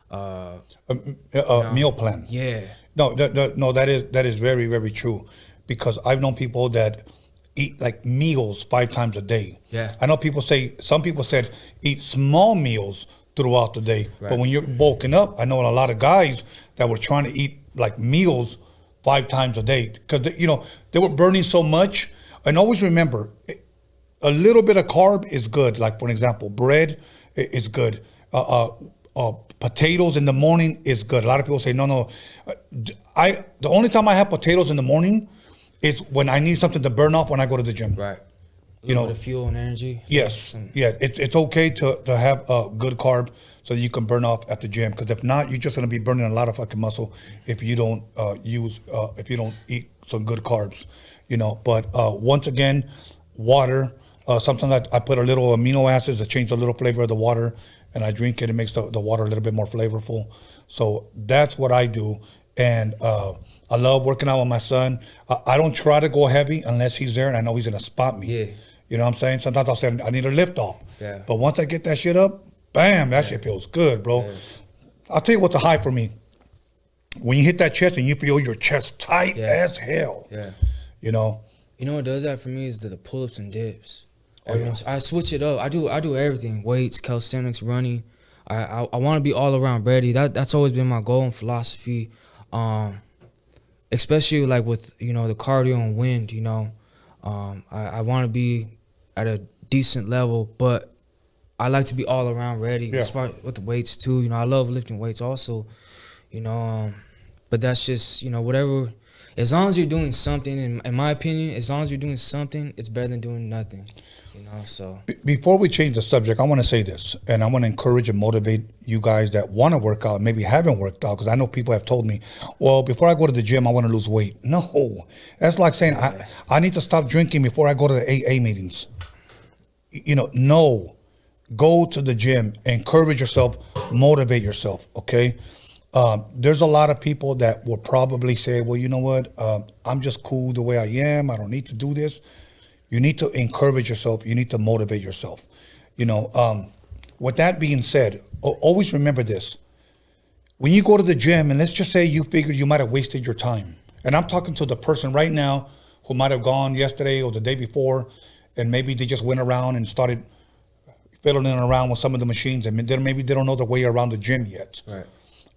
meal plan. Yeah. No, that is very, very true, because I've known people that eat like meals 5 times a day. Yeah. I know some people said eat small meals throughout the day, but when you're bulking up, I know a lot of guys that were trying to eat like meals 5 times a day, because you know they were burning so much. And always remember, a little bit of carb is good. Like, for an example, bread is good. Potatoes in the morning is good. A lot of people say, no. The only time I have potatoes in the morning is when I need something to burn off when I go to the gym. Right. You know, bit of fuel and energy. Yes. Yeah. It's okay to have good carb so that you can burn off at the gym. Because if not, you're just going to be burning a lot of fucking muscle if you don't if you don't eat some good carbs. You know, but once again, water. Sometimes I put a little amino acids to change the little flavor of the water, and I drink it. It makes the water a little bit more flavorful. So that's what I do. And I love working out with my son. I don't try to go heavy unless he's there and I know he's going to spot me. Yeah. You know what I'm saying? Sometimes I'll say I need a lift off. Yeah. But once I get that shit up, bam, that shit feels good, bro. Yeah. I'll tell you what's a high for me. When you hit that chest and you feel your chest tight as hell. Yeah. You know what does that for me is the pull-ups and dips. I switch it up. I do everything: weights, calisthenics, running. I want to be all around ready. That's always been my goal and philosophy. Especially like with, you know, the cardio and wind. You know, I want to be at a decent level, but I like to be all around ready. As far with the weights too. You know, I love lifting weights also. You know, but that's just, you know, whatever. As long as you're doing something, in my opinion, as long as you're doing something, it's better than doing nothing, you know, so. Before we change the subject, I want to say this, and I want to encourage and motivate you guys that want to work out, maybe haven't worked out, because I know people have told me, well, before I go to the gym, I want to lose weight. No, that's like saying, I need to stop drinking before I go to the AA meetings. You know, no, go to the gym, encourage yourself, motivate yourself, okay? There's a lot of people that will probably say, well, you know what? I'm just cool the way I am. I don't need to do this. You need to encourage yourself. You need to motivate yourself. You know, with that being said, always remember this. When you go to the gym, and let's just say you figured you might have wasted your time. And I'm talking to the person right now who might have gone yesterday or the day before, and maybe they just went around and started fiddling around with some of the machines, and maybe they don't know their way around the gym yet. Right.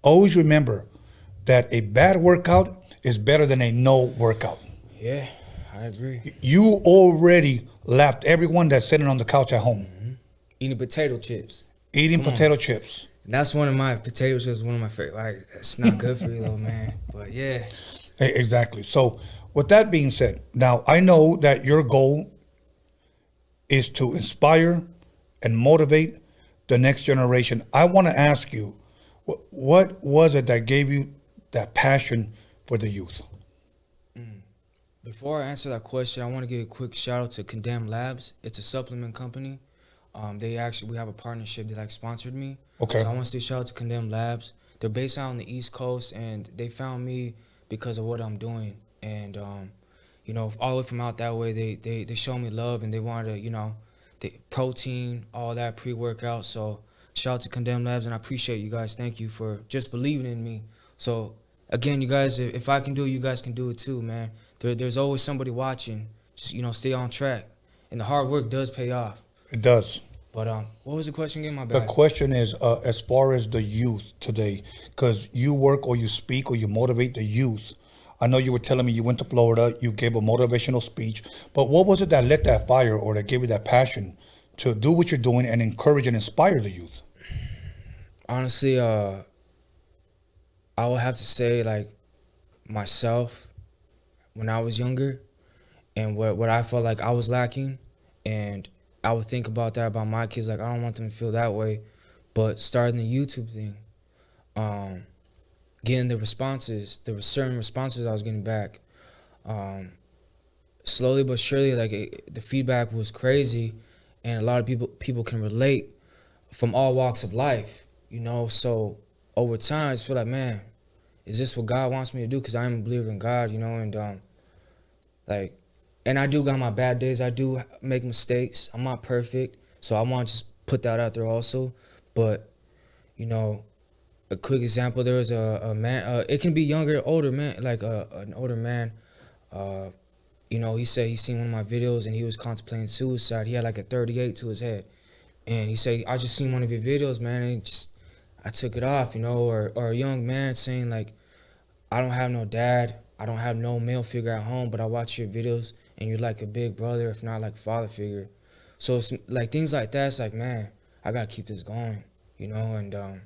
Always remember that a bad workout is better than a no workout. Yeah, I agree. You already lapped everyone that's sitting on the couch at home. Mm-hmm. Eating potato chips. Eating potato chips. And that's one of my potato chips. One of my favorite. Like, it's not good for you, though, man. But yeah. Exactly. So, with that being said, now I know that your goal is to inspire and motivate the next generation. I want to ask you, what was it that gave you that passion for the youth? Before I answer that question, I want to give a quick shout out to Condemned Labs. It's a supplement company. we have a partnership that like sponsored me. Okay. So I want to say shout out to Condemned Labs. They're based out on the East Coast, and they found me because of what I'm doing. And you know, all the way from out that way, they show me love, and they wanted to, you know, the protein, all that pre-workout. So shout out to Condemned Labs, and I appreciate you guys. Thank you for just believing in me. So again, you guys, if I can do it, you guys can do it too, man. There's always somebody watching. Just, you know, stay on track, and the hard work does pay off. It does. But what was the question again? My bad. The question is, as far as the youth today, because you work or you speak or you motivate the youth. I know you were telling me you went to Florida, you gave a motivational speech, but what was it that lit that fire or that gave you that passion to do what you're doing and encourage and inspire the youth? Honestly, I would have to say, like, myself when I was younger and what I felt like I was lacking, and I would think about that about my kids. Like, I don't want them to feel that way. But starting the YouTube thing, getting the responses, there were certain responses I was getting back. Slowly but surely, like, the feedback was crazy, and a lot of people can relate from all walks of life, you know. So over time, I just feel like, man, is this what God wants me to do? Because I am a believer in God, you know, and like, and I do got my bad days. I do make mistakes. I'm not perfect, so I want to just put that out there also. But, you know, a quick example, there was a man, it can be younger or older man, like an older man, you know, he said he seen one of my videos and he was contemplating suicide. He had like a 38 to his head. And he said, I just seen one of your videos, man, and I took it off, you know. Or a young man saying, like, I don't have no dad. I don't have no male figure at home, but I watch your videos and you're like a big brother, if not like a father figure. So it's like things like that. It's like, man, I got to keep this going, you know, and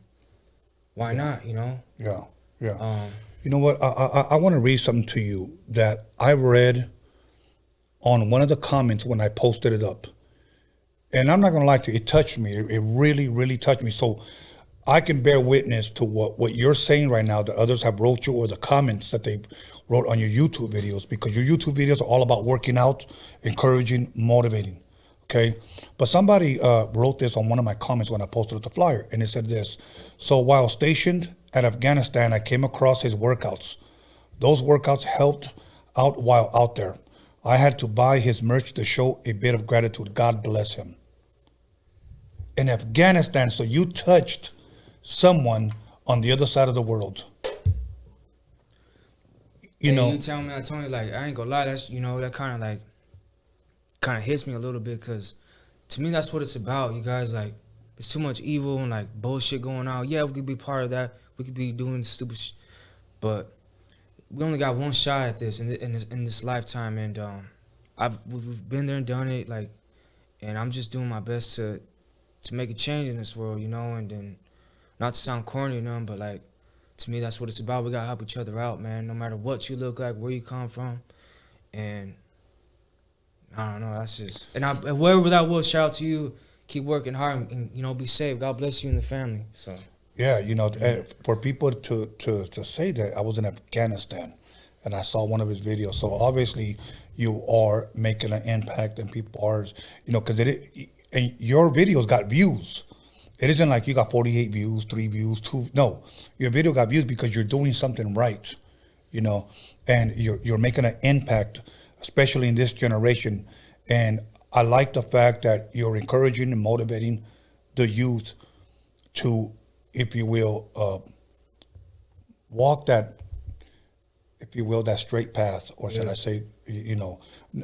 why not, you know? Yeah, yeah. You know what? I want to read something to you that I read on one of the comments when I posted it up. And I'm not going to lie to you, it touched me. It really, really touched me. So I can bear witness to what you're saying right now that others have wrote you, or the comments that they wrote on your YouTube videos, because your YouTube videos are all about working out, encouraging, motivating. Okay. But somebody wrote this on one of my comments when I posted the flyer, and it said this: so while stationed at Afghanistan, I came across his workouts. Those workouts helped out while out there. I had to buy his merch to show a bit of gratitude. God bless him. In Afghanistan, so you touched someone on the other side of the world. You know, you tell me, Tony, like, I ain't gonna lie, that's, you know, that kind of hits me a little bit, because to me that's what it's about. You guys, like, there's too much evil and like bullshit going on. Yeah, we could be part of that. We could be doing stupid shit, but we only got one shot at this in this lifetime, and we've been there and done it, like, and I'm just doing my best to make a change in this world, you know. And then, not to sound corny or nothing, but like, to me that's what it's about. We gotta help each other out, man, no matter what you look like, where you come from. And I don't know, that's just, and wherever that was, shout out to you. Keep working hard and you know, be safe. God bless you and the family. So yeah, you know, for people to say that I was in Afghanistan and I saw one of his videos, so obviously you are making an impact, and people are, you know, because and your videos got views. It isn't like you got 48 views, 3 views, 2. No, your video got views because you're doing something right, you know, and you're making an impact, especially in this generation. And I like the fact that you're encouraging and motivating the youth to, if you will, walk that, if you will, that straight path, or should I say, you know,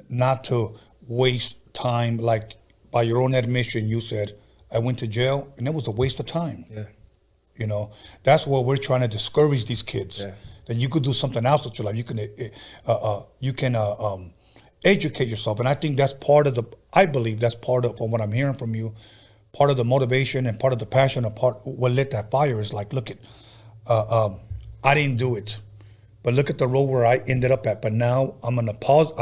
not to waste time. Like, by your own admission, you said, I went to jail and it was a waste of time. Yeah. You know, that's what we're trying to discourage these kids. Yeah. That you could do something else with your life. You can educate yourself. And I think that's part of I believe that's part of, from what I'm hearing from you, part of the motivation and part of the passion, and part what lit that fire is like, look at, I didn't do it, but look at the road where I ended up at. But now I'm gonna pause.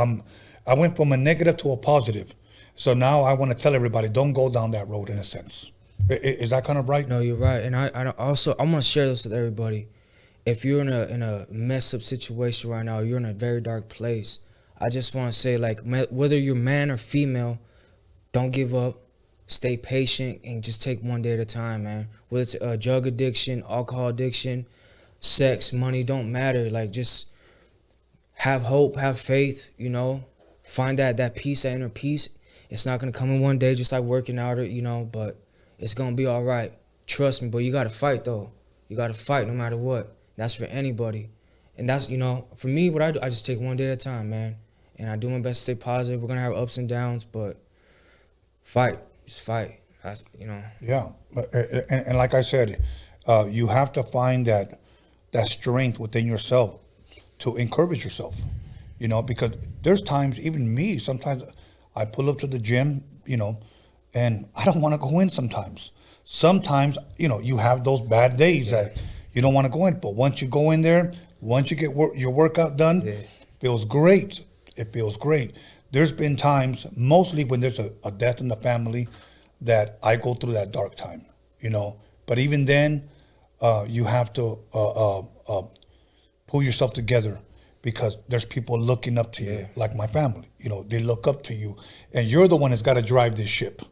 I went from a negative to a positive. So now I want to tell everybody, don't go down that road, in a sense. Is that kind of right? No, you're right. And I also, I want to share this with everybody. If you're in a messed up situation right now, you're in a very dark place, I just want to say, like, whether you're man or female, don't give up. stay patient and just take one day at a time, man. Whether it's drug addiction, alcohol addiction, sex, money, don't matter. Like, just have hope, have faith, you know. Find that peace, that inner peace. It's not gonna come in one day, just like working out, or, you know, but it's gonna be all right. Trust me, but you gotta fight, though. You gotta fight no matter what. That's for anybody. And that's, you know, for me, what I do, I just take one day at a time, man. And I do my best to stay positive. We're gonna have ups and downs, but fight, just fight. That's, you know. Yeah, and like I said, you have to find that strength within yourself to encourage yourself, you know, because there's times, even me, sometimes I pull up to the gym, you know, and I don't want to go in sometimes. Sometimes, you know, you have those bad days that you don't want to go in, but once you go in there, once you get your workout done, feels great. It feels great. There's been times, mostly when there's a death in the family, that I go through that dark time, you know. But even then, you have to pull yourself together, because there's people looking up to you, like my family. You know, they look up to you, and you're the one that's got to drive this ship.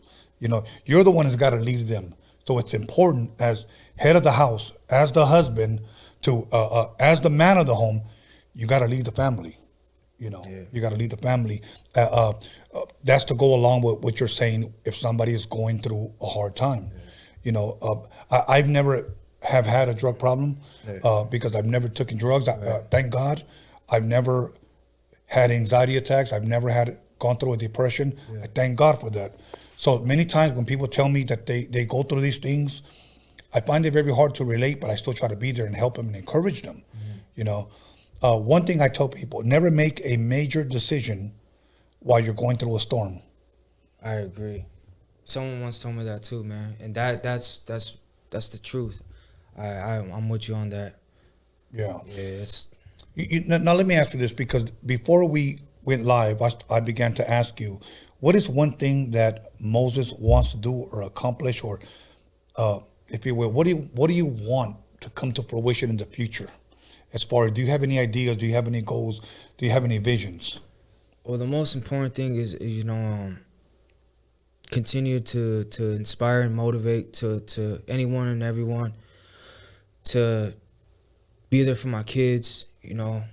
You know, you're the one that's got to lead them. So it's important, as head of the house, as the husband, to as the man of the home, you got to lead the family. You know, you got to lead the family. That's to go along with what you're saying. If somebody is going through a hard time, you know, I've never have had a drug problem because I've never taken drugs. Thank God. I've never had anxiety attacks. I've never gone through a depression. I thank God for that. So many times when people tell me that they go through these things, I find it very hard to relate, but I still try to be there and help them and encourage them. You know, one thing I tell people: never make a major decision while you're going through a storm. I agree. Someone once told me that too, man, and that's the truth. I'm with you on that. Yeah. Yeah. It's. Now let me ask you this, because before we went live, I began to ask you, what is one thing that Moses wants to do or accomplish, or if you will, what do you want to come to fruition in the future? As far as, do you have any ideas? Do you have any goals? Do you have any visions? Well, the most important thing is you know, continue to inspire and motivate to anyone and everyone, to be there for my kids. You know,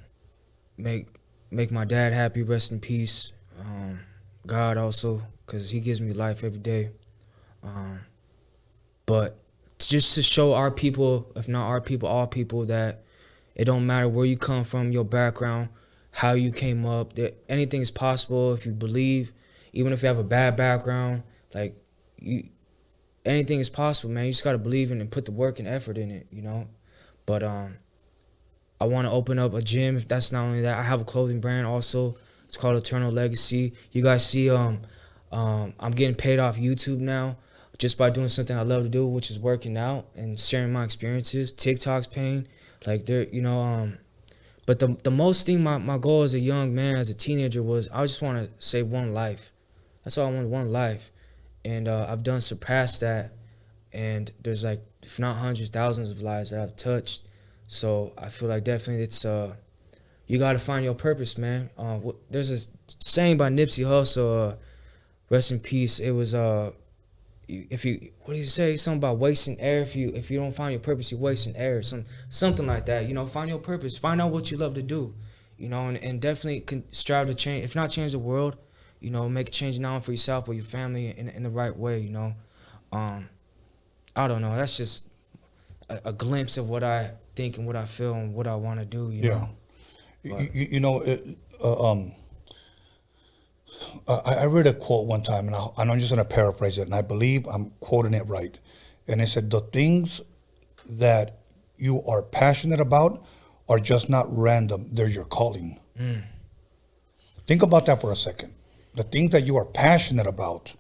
make my dad happy, rest in peace. God also, because he gives me life every day. But just to show our people, if not our people, all people, that it don't matter where you come from, your background, how you came up, that anything is possible if you believe. Even if you have a bad background, like, anything is possible, man. You just gotta believe in it and put the work and effort in it, you know. But I want to open up a gym. If that's not only that, I have a clothing brand also. It's called Eternal Legacy. You guys see, I'm getting paid off YouTube now just by doing something I love to do, which is working out and sharing my experiences. TikTok's paying, like, they're, you know. But the most thing, my goal as a young man, as a teenager, was I just want to save one life. That's all I wanted, one life. And I've done surpassed that. And there's, like, if not hundreds, thousands of lives that I've touched. So I feel like definitely it's you got to find your purpose, man. There's a saying by Nipsey Hussle, rest in peace. It was what do you say? Something about wasting air. If you don't find your purpose, you're wasting air. Something like that. You know, find your purpose. Find out what you love to do. You know, and definitely can strive to change. If not change the world, you know, make a change not only for yourself but your family in the right way. You know, I don't know. That's just a glimpse of what I think and what I feel and what I want to do, you know. You know, I read a quote one time, and I'm just going to paraphrase it, and I believe I'm quoting it right. And it said, the things that you are passionate about are just not random. They're your calling. Think about that for a second. The things that you are passionate about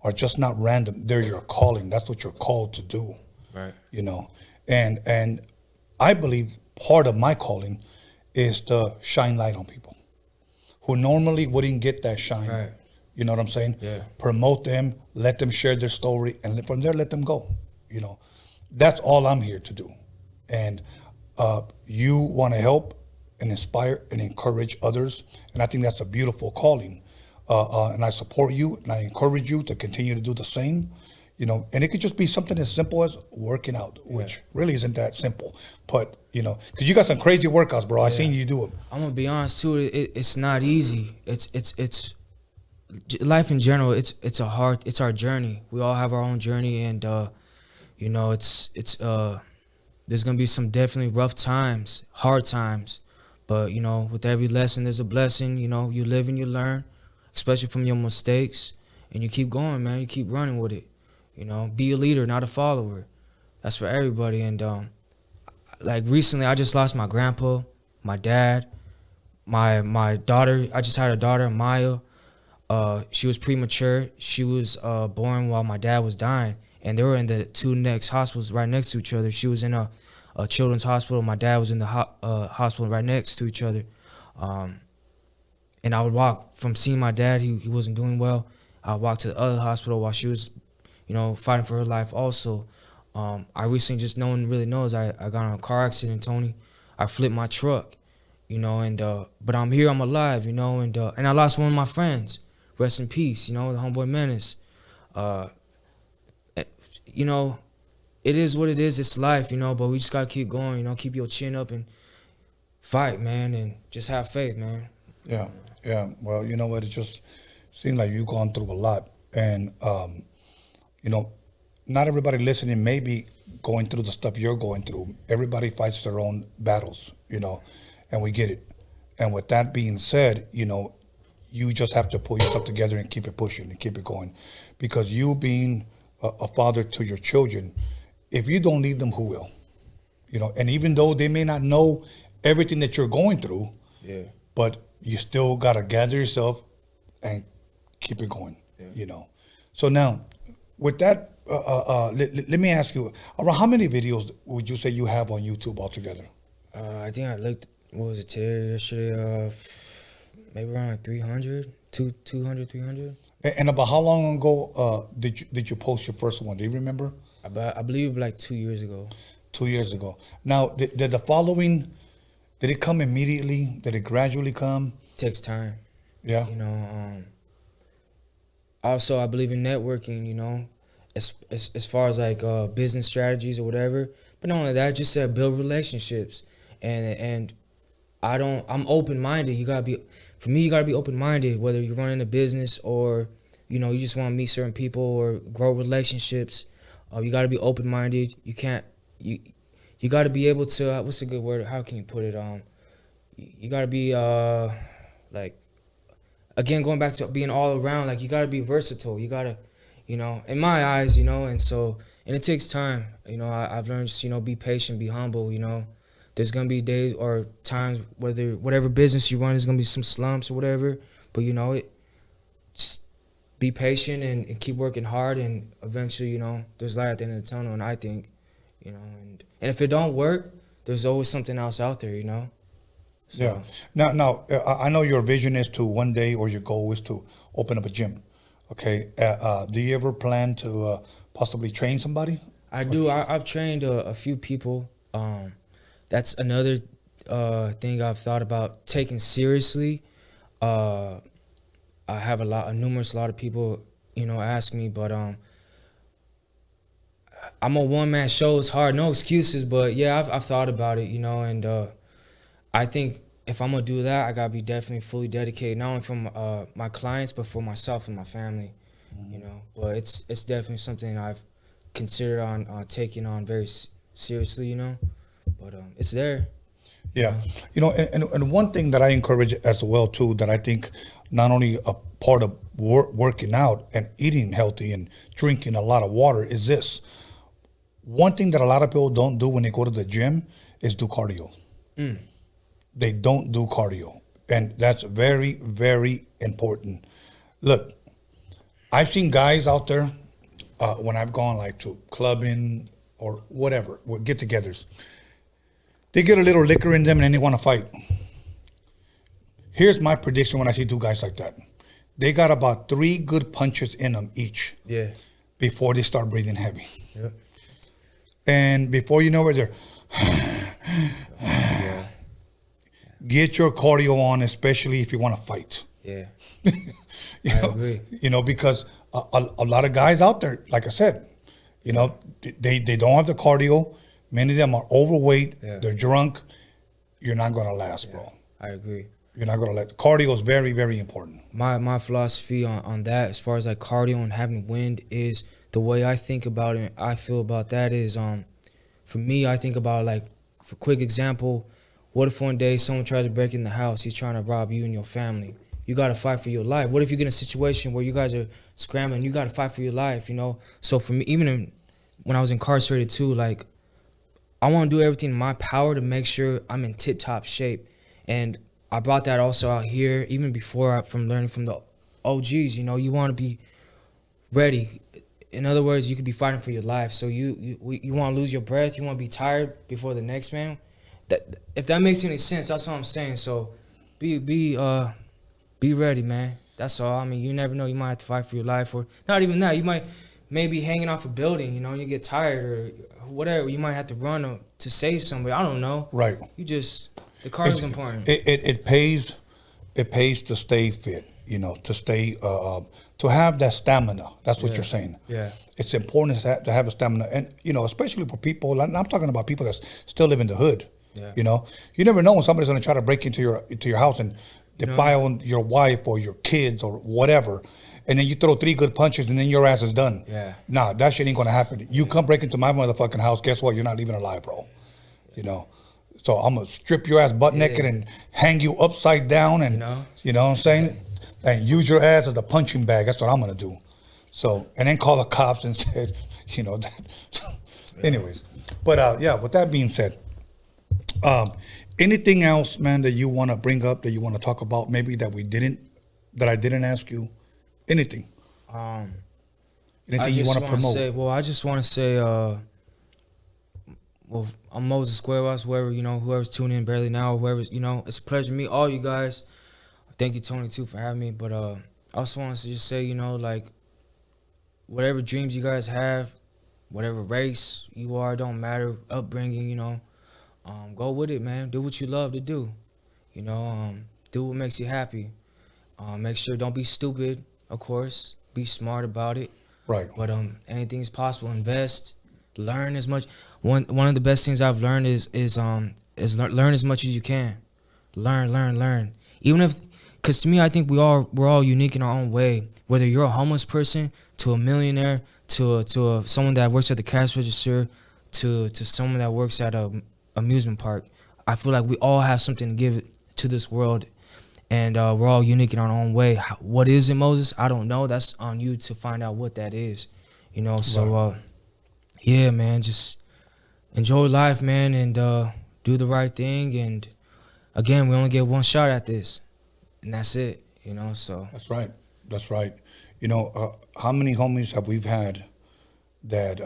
are just not random. They're your calling. That's what you're called to do. Right. You know, and I believe part of my calling is to shine light on people who normally wouldn't get that shine. Right. You know what I'm saying? Yeah. Promote them, let them share their story, and from there, let them go. You know, that's all I'm here to do. And you want to help and inspire and encourage others, and I think that's a beautiful calling. and I support you, and I encourage you to continue to do the same. You know, and it could just be something as simple as working out, which really isn't that simple. But, you know, because you got some crazy workouts, bro. I seen you do them. I'm gonna be honest too. It's not easy. It's life in general. It's our journey. We all have our own journey, and you know, it's there's gonna be some definitely rough times, hard times, but you know, with every lesson there's a blessing. You know, you live and you learn, especially from your mistakes, and you keep going, man. You keep running with it. You know, be a leader, not a follower. That's for everybody. And like recently, I just lost my grandpa, my dad, my daughter. I just had a daughter, Maya. She was premature. She was born while my dad was dying, and they were in the two next hospitals right next to each other. She was in a children's hospital. My dad was in the hospital right next to each other. And I would walk from seeing my dad. He wasn't doing well. I walked to the other hospital while she was, you know, fighting for her life also. I recently, just no one really knows, I got in a car accident, Tony. I flipped my truck, you know, and but I'm here, I'm alive, you know, and I lost one of my friends. Rest in peace, you know, the homeboy Menace. You know, it is what it is, it's life, you know, but we just gotta keep going, you know, keep your chin up and fight, man, and just have faith, man. Yeah, yeah. Well, you know what, it just seems like you've gone through a lot, and you know, not everybody listening may be going through the stuff you're going through. Everybody fights their own battles, you know, and we get it. And with that being said, you know, you just have to pull yourself together and keep it pushing and keep it going. Because you being a father to your children, if you don't lead them, who will? You know, and even though they may not know everything that you're going through, but you still got to gather yourself and keep it going, you know. So now, with that, let me ask you, around how many videos would you say you have on YouTube altogether? I think I looked, what was it, today, yesterday, maybe around like 300, 200, 300. And about how long ago did you post your first one? Do you remember? I believe like 2 years ago. 2 years ago. Now, did the following, did it come immediately? Did it gradually come? It takes time. Yeah. You know, also I believe in networking, you know, as far as like business strategies or whatever. But not only that, just build relationships. And I'm open-minded. You gotta be, for me, you gotta be open-minded, whether you're running a business or, you know, you just want to meet certain people or grow relationships. You gotta be open-minded. You can't, you gotta be able to, what's a good word? How can you put it? You gotta be like, again, going back to being all around, like you gotta be versatile. You gotta, you know, in my eyes, you know, and it takes time. You know, I've learned just, you know, be patient, be humble, you know. There's gonna be days or times, whatever business you run, there's gonna be some slumps or whatever, but you know, just be patient and keep working hard, and eventually, you know, there's light at the end of the tunnel. And I think, you know, and if it don't work, there's always something else out there, you know. So. Yeah. Now, I know your vision is to one day, or your goal is to open up a gym. Okay. Do you ever plan to possibly train somebody? I do. I've trained a few people. That's another thing I've thought about taking seriously. I have a lot of people, you know, ask me, but I'm a one-man show. It's hard, no excuses, but yeah, I've thought about it, you know, and I think if I'm gonna do that, I gotta be definitely fully dedicated, not only from my clients, but for myself and my family, you know. But it's definitely something I've considered on taking on very seriously, you know. But it's there. Yeah, you know, and one thing that I encourage as well too, that I think not only a part of working out and eating healthy and drinking a lot of water is this. One thing that a lot of people don't do when they go to the gym is do cardio. They don't do cardio, and that's very, very important. Look, I've seen guys out there when I've gone like to clubbing or whatever, get-togethers. They get a little liquor in them and then they want to fight. Here's my prediction when I see two guys like that. They got about 3 good punches in them each. Yeah. Before they start breathing heavy. Yep. And before you know it, they're... Get your cardio on, especially if you want to fight. Yeah. You know, because a lot of guys out there, like I said, you know, they don't have the cardio. Many of them are overweight. Yeah. They're drunk. You're not going to last, bro. I agree. You're not going to let cardio is very, very important. My philosophy on that, as far as like cardio and having wind, is the way I think about it. I feel about that is, for me, I think about like, for quick example, what if one day someone tries to break in the house? He's trying to rob you and your family. You got to fight for your life. What if you get in a situation where you guys are scrambling? You got to fight for your life, you know? So for me, even when I was incarcerated too, like, I want to do everything in my power to make sure I'm in tip-top shape. And I brought that also out here, even before from learning from the OGs, you know? You want to be ready. In other words, you could be fighting for your life. So you want to lose your breath. You want to be tired before the next man. That, if that makes any sense, that's what I'm saying. So be ready, man. That's all. I mean, you never know. You might have to fight for your life, or not even that. You might maybe hanging off a building, you know, and you get tired or whatever. You might have to run to save somebody. I don't know. Right. You just, the car is important. It pays to stay fit, you know, to stay, to have that stamina. That's what you're saying. Yeah. It's important to have a stamina. And, you know, especially for people, I'm talking about people that still live in the hood. Yeah. You know, you never know when somebody's going to try to break into your house and defile your wife or your kids or whatever, and then you throw 3 good punches and then your ass is done. Yeah. Nah, that shit ain't going to happen. You come break into my motherfucking house, guess what? You're not leaving alive, bro. You know, so I'm going to strip your ass butt naked and hang you upside down and, you know what I'm saying? And use your ass as a punching bag. That's what I'm going to do. So, and then call the cops and said, you know, that. Anyways. But yeah, with that being said, anything else, man, that you want to bring up, that you want to talk about, maybe that I didn't ask you? Anything? Anything you want to promote? I just want to say, well, I'm Moses Cuevas, whoever's tuning in barely now, whoever's, you know, it's a pleasure to meet all you guys. Thank you, Tony, too, for having me. But I also want to just say, you know, like, whatever dreams you guys have, whatever race you are, don't matter, upbringing, you know, go with it, man. Do what you love to do. You know, do what makes you happy. Make sure don't be stupid, of course. Be smart about it. Right. But anything is possible. Invest. Learn as much. One of the best things I've learned is learn as much as you can. Learn. Even if, because to me, I think we're all unique in our own way. Whether you're a homeless person, to a millionaire, to someone that works at the cash register, to someone that works at a amusement park. I feel like we all have something to give to this world, and we're all unique in our own way. What is it, Moses? I don't know. That's on you to find out what that is, you know. So yeah, man, just enjoy life, man, and do the right thing. And again, we only get one shot at this, and that's it, you know. So that's right. You know, how many homies have we had that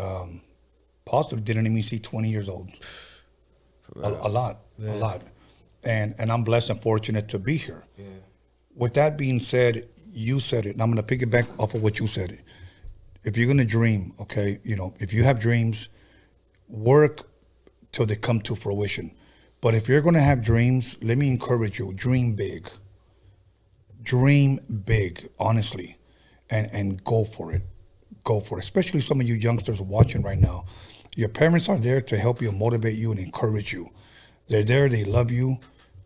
possibly didn't even see 20 years old? A lot. And I'm blessed and fortunate to be here. Yeah. With that being said, you said it, and I'm going to piggyback off of what you said. If you're going to dream, okay, you know, if you have dreams, work till they come to fruition. But if you're going to have dreams, let me encourage you, dream big. Dream big, honestly, and go for it. Go for it, especially some of you youngsters watching right now. Your parents are there to help you, motivate you, and encourage you. They're there. They love you.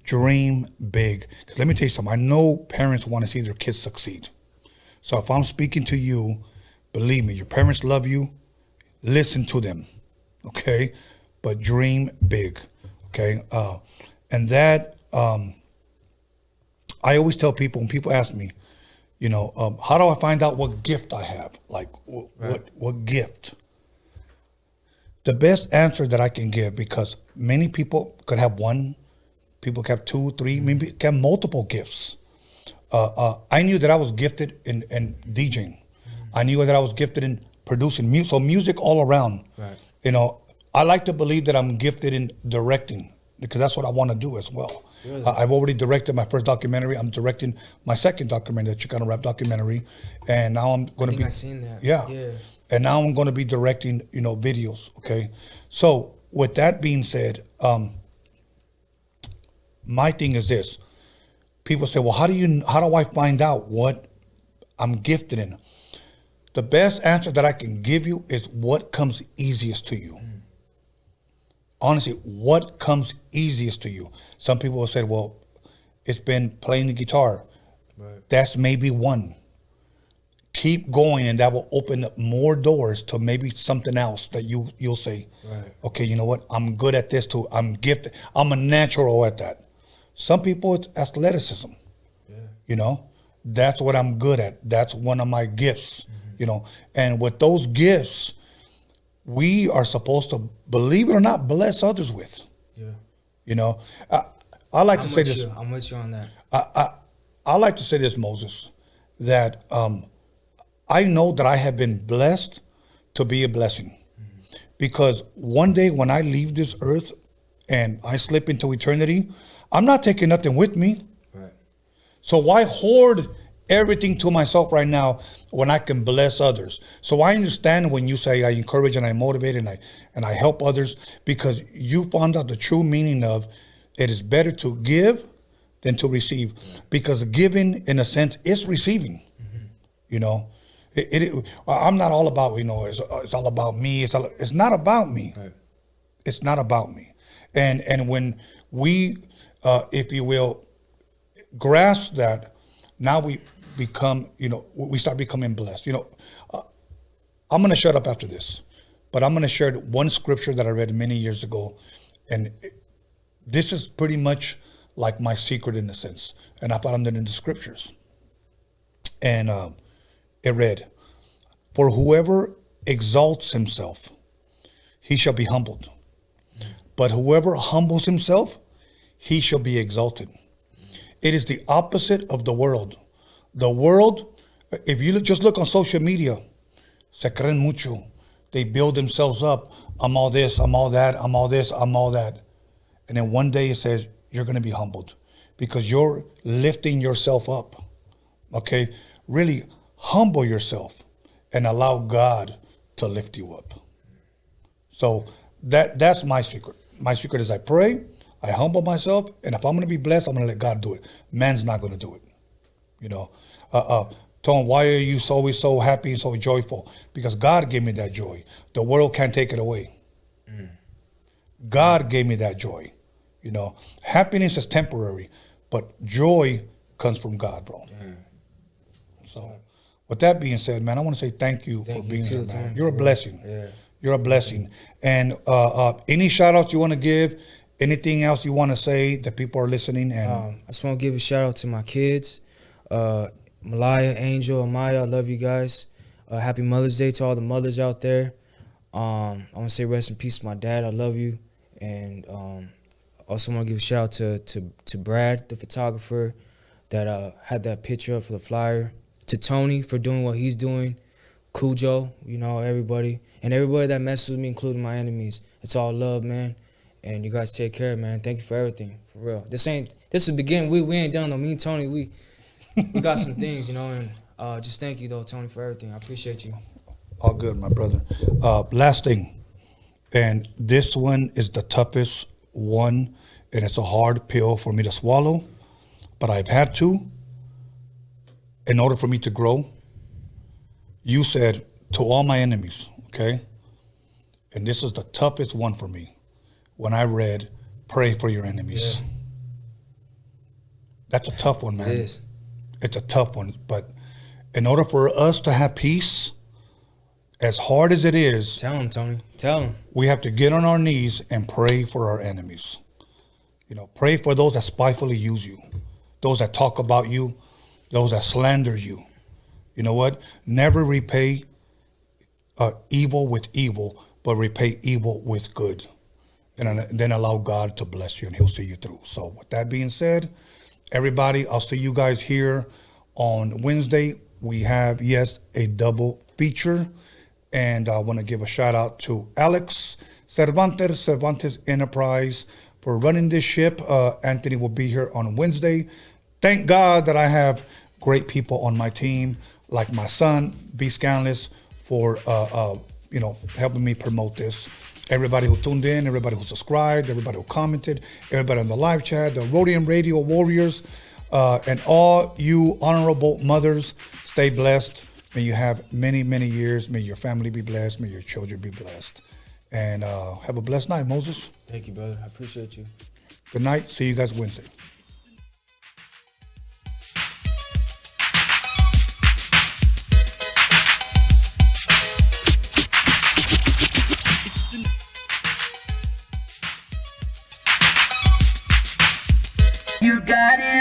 Dream big. 'Cause let me tell you something. I know parents want to see their kids succeed. So if I'm speaking to you, believe me, your parents love you. Listen to them, okay? But dream big, okay? And that, I always tell people, when people ask me, you know, how do I find out what gift I have? Like, what gift? The best answer that I can give, because many people could have one, people could have 2, 3, maybe could have multiple gifts. I knew that I was gifted in DJing. I knew that I was gifted in producing music, so music all around. Right. You know, I like to believe that I'm gifted in directing, because that's what I want to do as well. Really? I've already directed my first documentary. I'm directing my second documentary, the Chicano rap documentary, and now I'm going to be. I've seen that. Yeah. And now I'm going to be directing, you know, videos. Okay. So with that being said, my thing is this. People say, well, how do I find out what I'm gifted in. The best answer that I can give you is what comes easiest to you. Honestly, what comes easiest to you? Some people will say, well, it's been playing the guitar. Right. That's maybe one. Keep going, and that will open up more doors to maybe something else that you'll say, right. Okay, you know what? I'm good at this too. I'm gifted. I'm a natural at that. Some people, it's athleticism. Yeah. You know, that's what I'm good at. That's one of my gifts, you know. And with those gifts, we are supposed to, believe it or not, bless others with. Yeah. You know, I like to say this. I'm with you on that. I like to say this, Moses, that I know that I have been blessed to be a blessing. Because one day when I leave this earth and I slip into eternity, I'm not taking nothing with me. Right. So why hoard everything to myself right now when I can bless others? So I understand when you say I encourage and I motivate and I help others, because you found out the true meaning of it is better to give than to receive. Because giving, in a sense, is receiving. You know, I'm not all about, you know, it's all about me. It's not about me. Right. It's not about me. And when we, if you will, grasp that, now we become, you know, we start becoming blessed. You know, I'm going to shut up after this, but I'm going to share one scripture that I read many years ago. And this is pretty much like my secret in a sense. And I found it in the scriptures. And it read, "For whoever exalts himself, he shall be humbled. But whoever humbles himself, he shall be exalted." It is the opposite of the world. The world, if you just look on social media, se creen mucho. They build themselves up. I'm all this, I'm all that, I'm all this, I'm all that. And then one day it says, you're going to be humbled because you're lifting yourself up. Okay? Really humble yourself and allow God to lift you up. So that's my secret. My secret is I pray, I humble myself, and if I'm going to be blessed, I'm going to let God do it. Man's not going to do it. You know, Tom, why are you always so happy and so joyful? Because God gave me that joy. The world can't take it away. God gave me that joy. You know, happiness is temporary, but joy comes from God, bro. So with that being said, man, I want to say thank you for being here, man. You're a blessing. Yeah. You're a blessing. And any shout outs you want to give, anything else you want to say that people are listening? And I just want to give a shout out to my kids, Malaya, Angel, Amaya. I love you guys. Happy Mother's Day to all the mothers out there. I want to say rest in peace to my dad. I love you. And also want to give a shout out to Brad, the photographer, that had that picture up for the flyer. To Tony for doing what he's doing. Cujo, you know, everybody. And everybody that messes with me, including my enemies. It's all love, man. And you guys take care, man. Thank you for everything, for real. This is the beginning. We ain't done though. Me and Tony, we got some things, you know, and just thank you though, Tony, for everything. I appreciate you. All good, my brother. Last thing, and this one is the toughest one, and it's a hard pill for me to swallow, but I've had to in order for me to grow. You said to all my enemies, okay? And this is the toughest one for me. When I read, pray for your enemies. Yeah. That's a tough one, man. It is. It's a tough one. But in order for us to have peace, as hard as it is. Tell him, Tony. Tell him. We have to get on our knees and pray for our enemies. You know, pray for those that spitefully use you. Those that talk about you. Those that slander you. You know what? Never repay evil with evil, but repay evil with good. And then allow God to bless you, and he'll see you through. So with that being said, everybody, I'll see you guys here on Wednesday. We have, yes, a double feature. And I want to give a shout out to Alex Cervantes Enterprise for running this ship. Anthony will be here on Wednesday. Thank God that I have great people on my team, like my son, B. Scanless, for helping me promote this. Everybody who tuned in, everybody who subscribed, everybody who commented, everybody on the live chat, the Rhodium Radio Warriors, And all you honorable mothers, stay blessed. May you have many, many years. May your family be blessed. May your children be blessed. And have a blessed night, Moses. Thank you, brother. I appreciate you. Good night. See you guys Wednesday. You got it.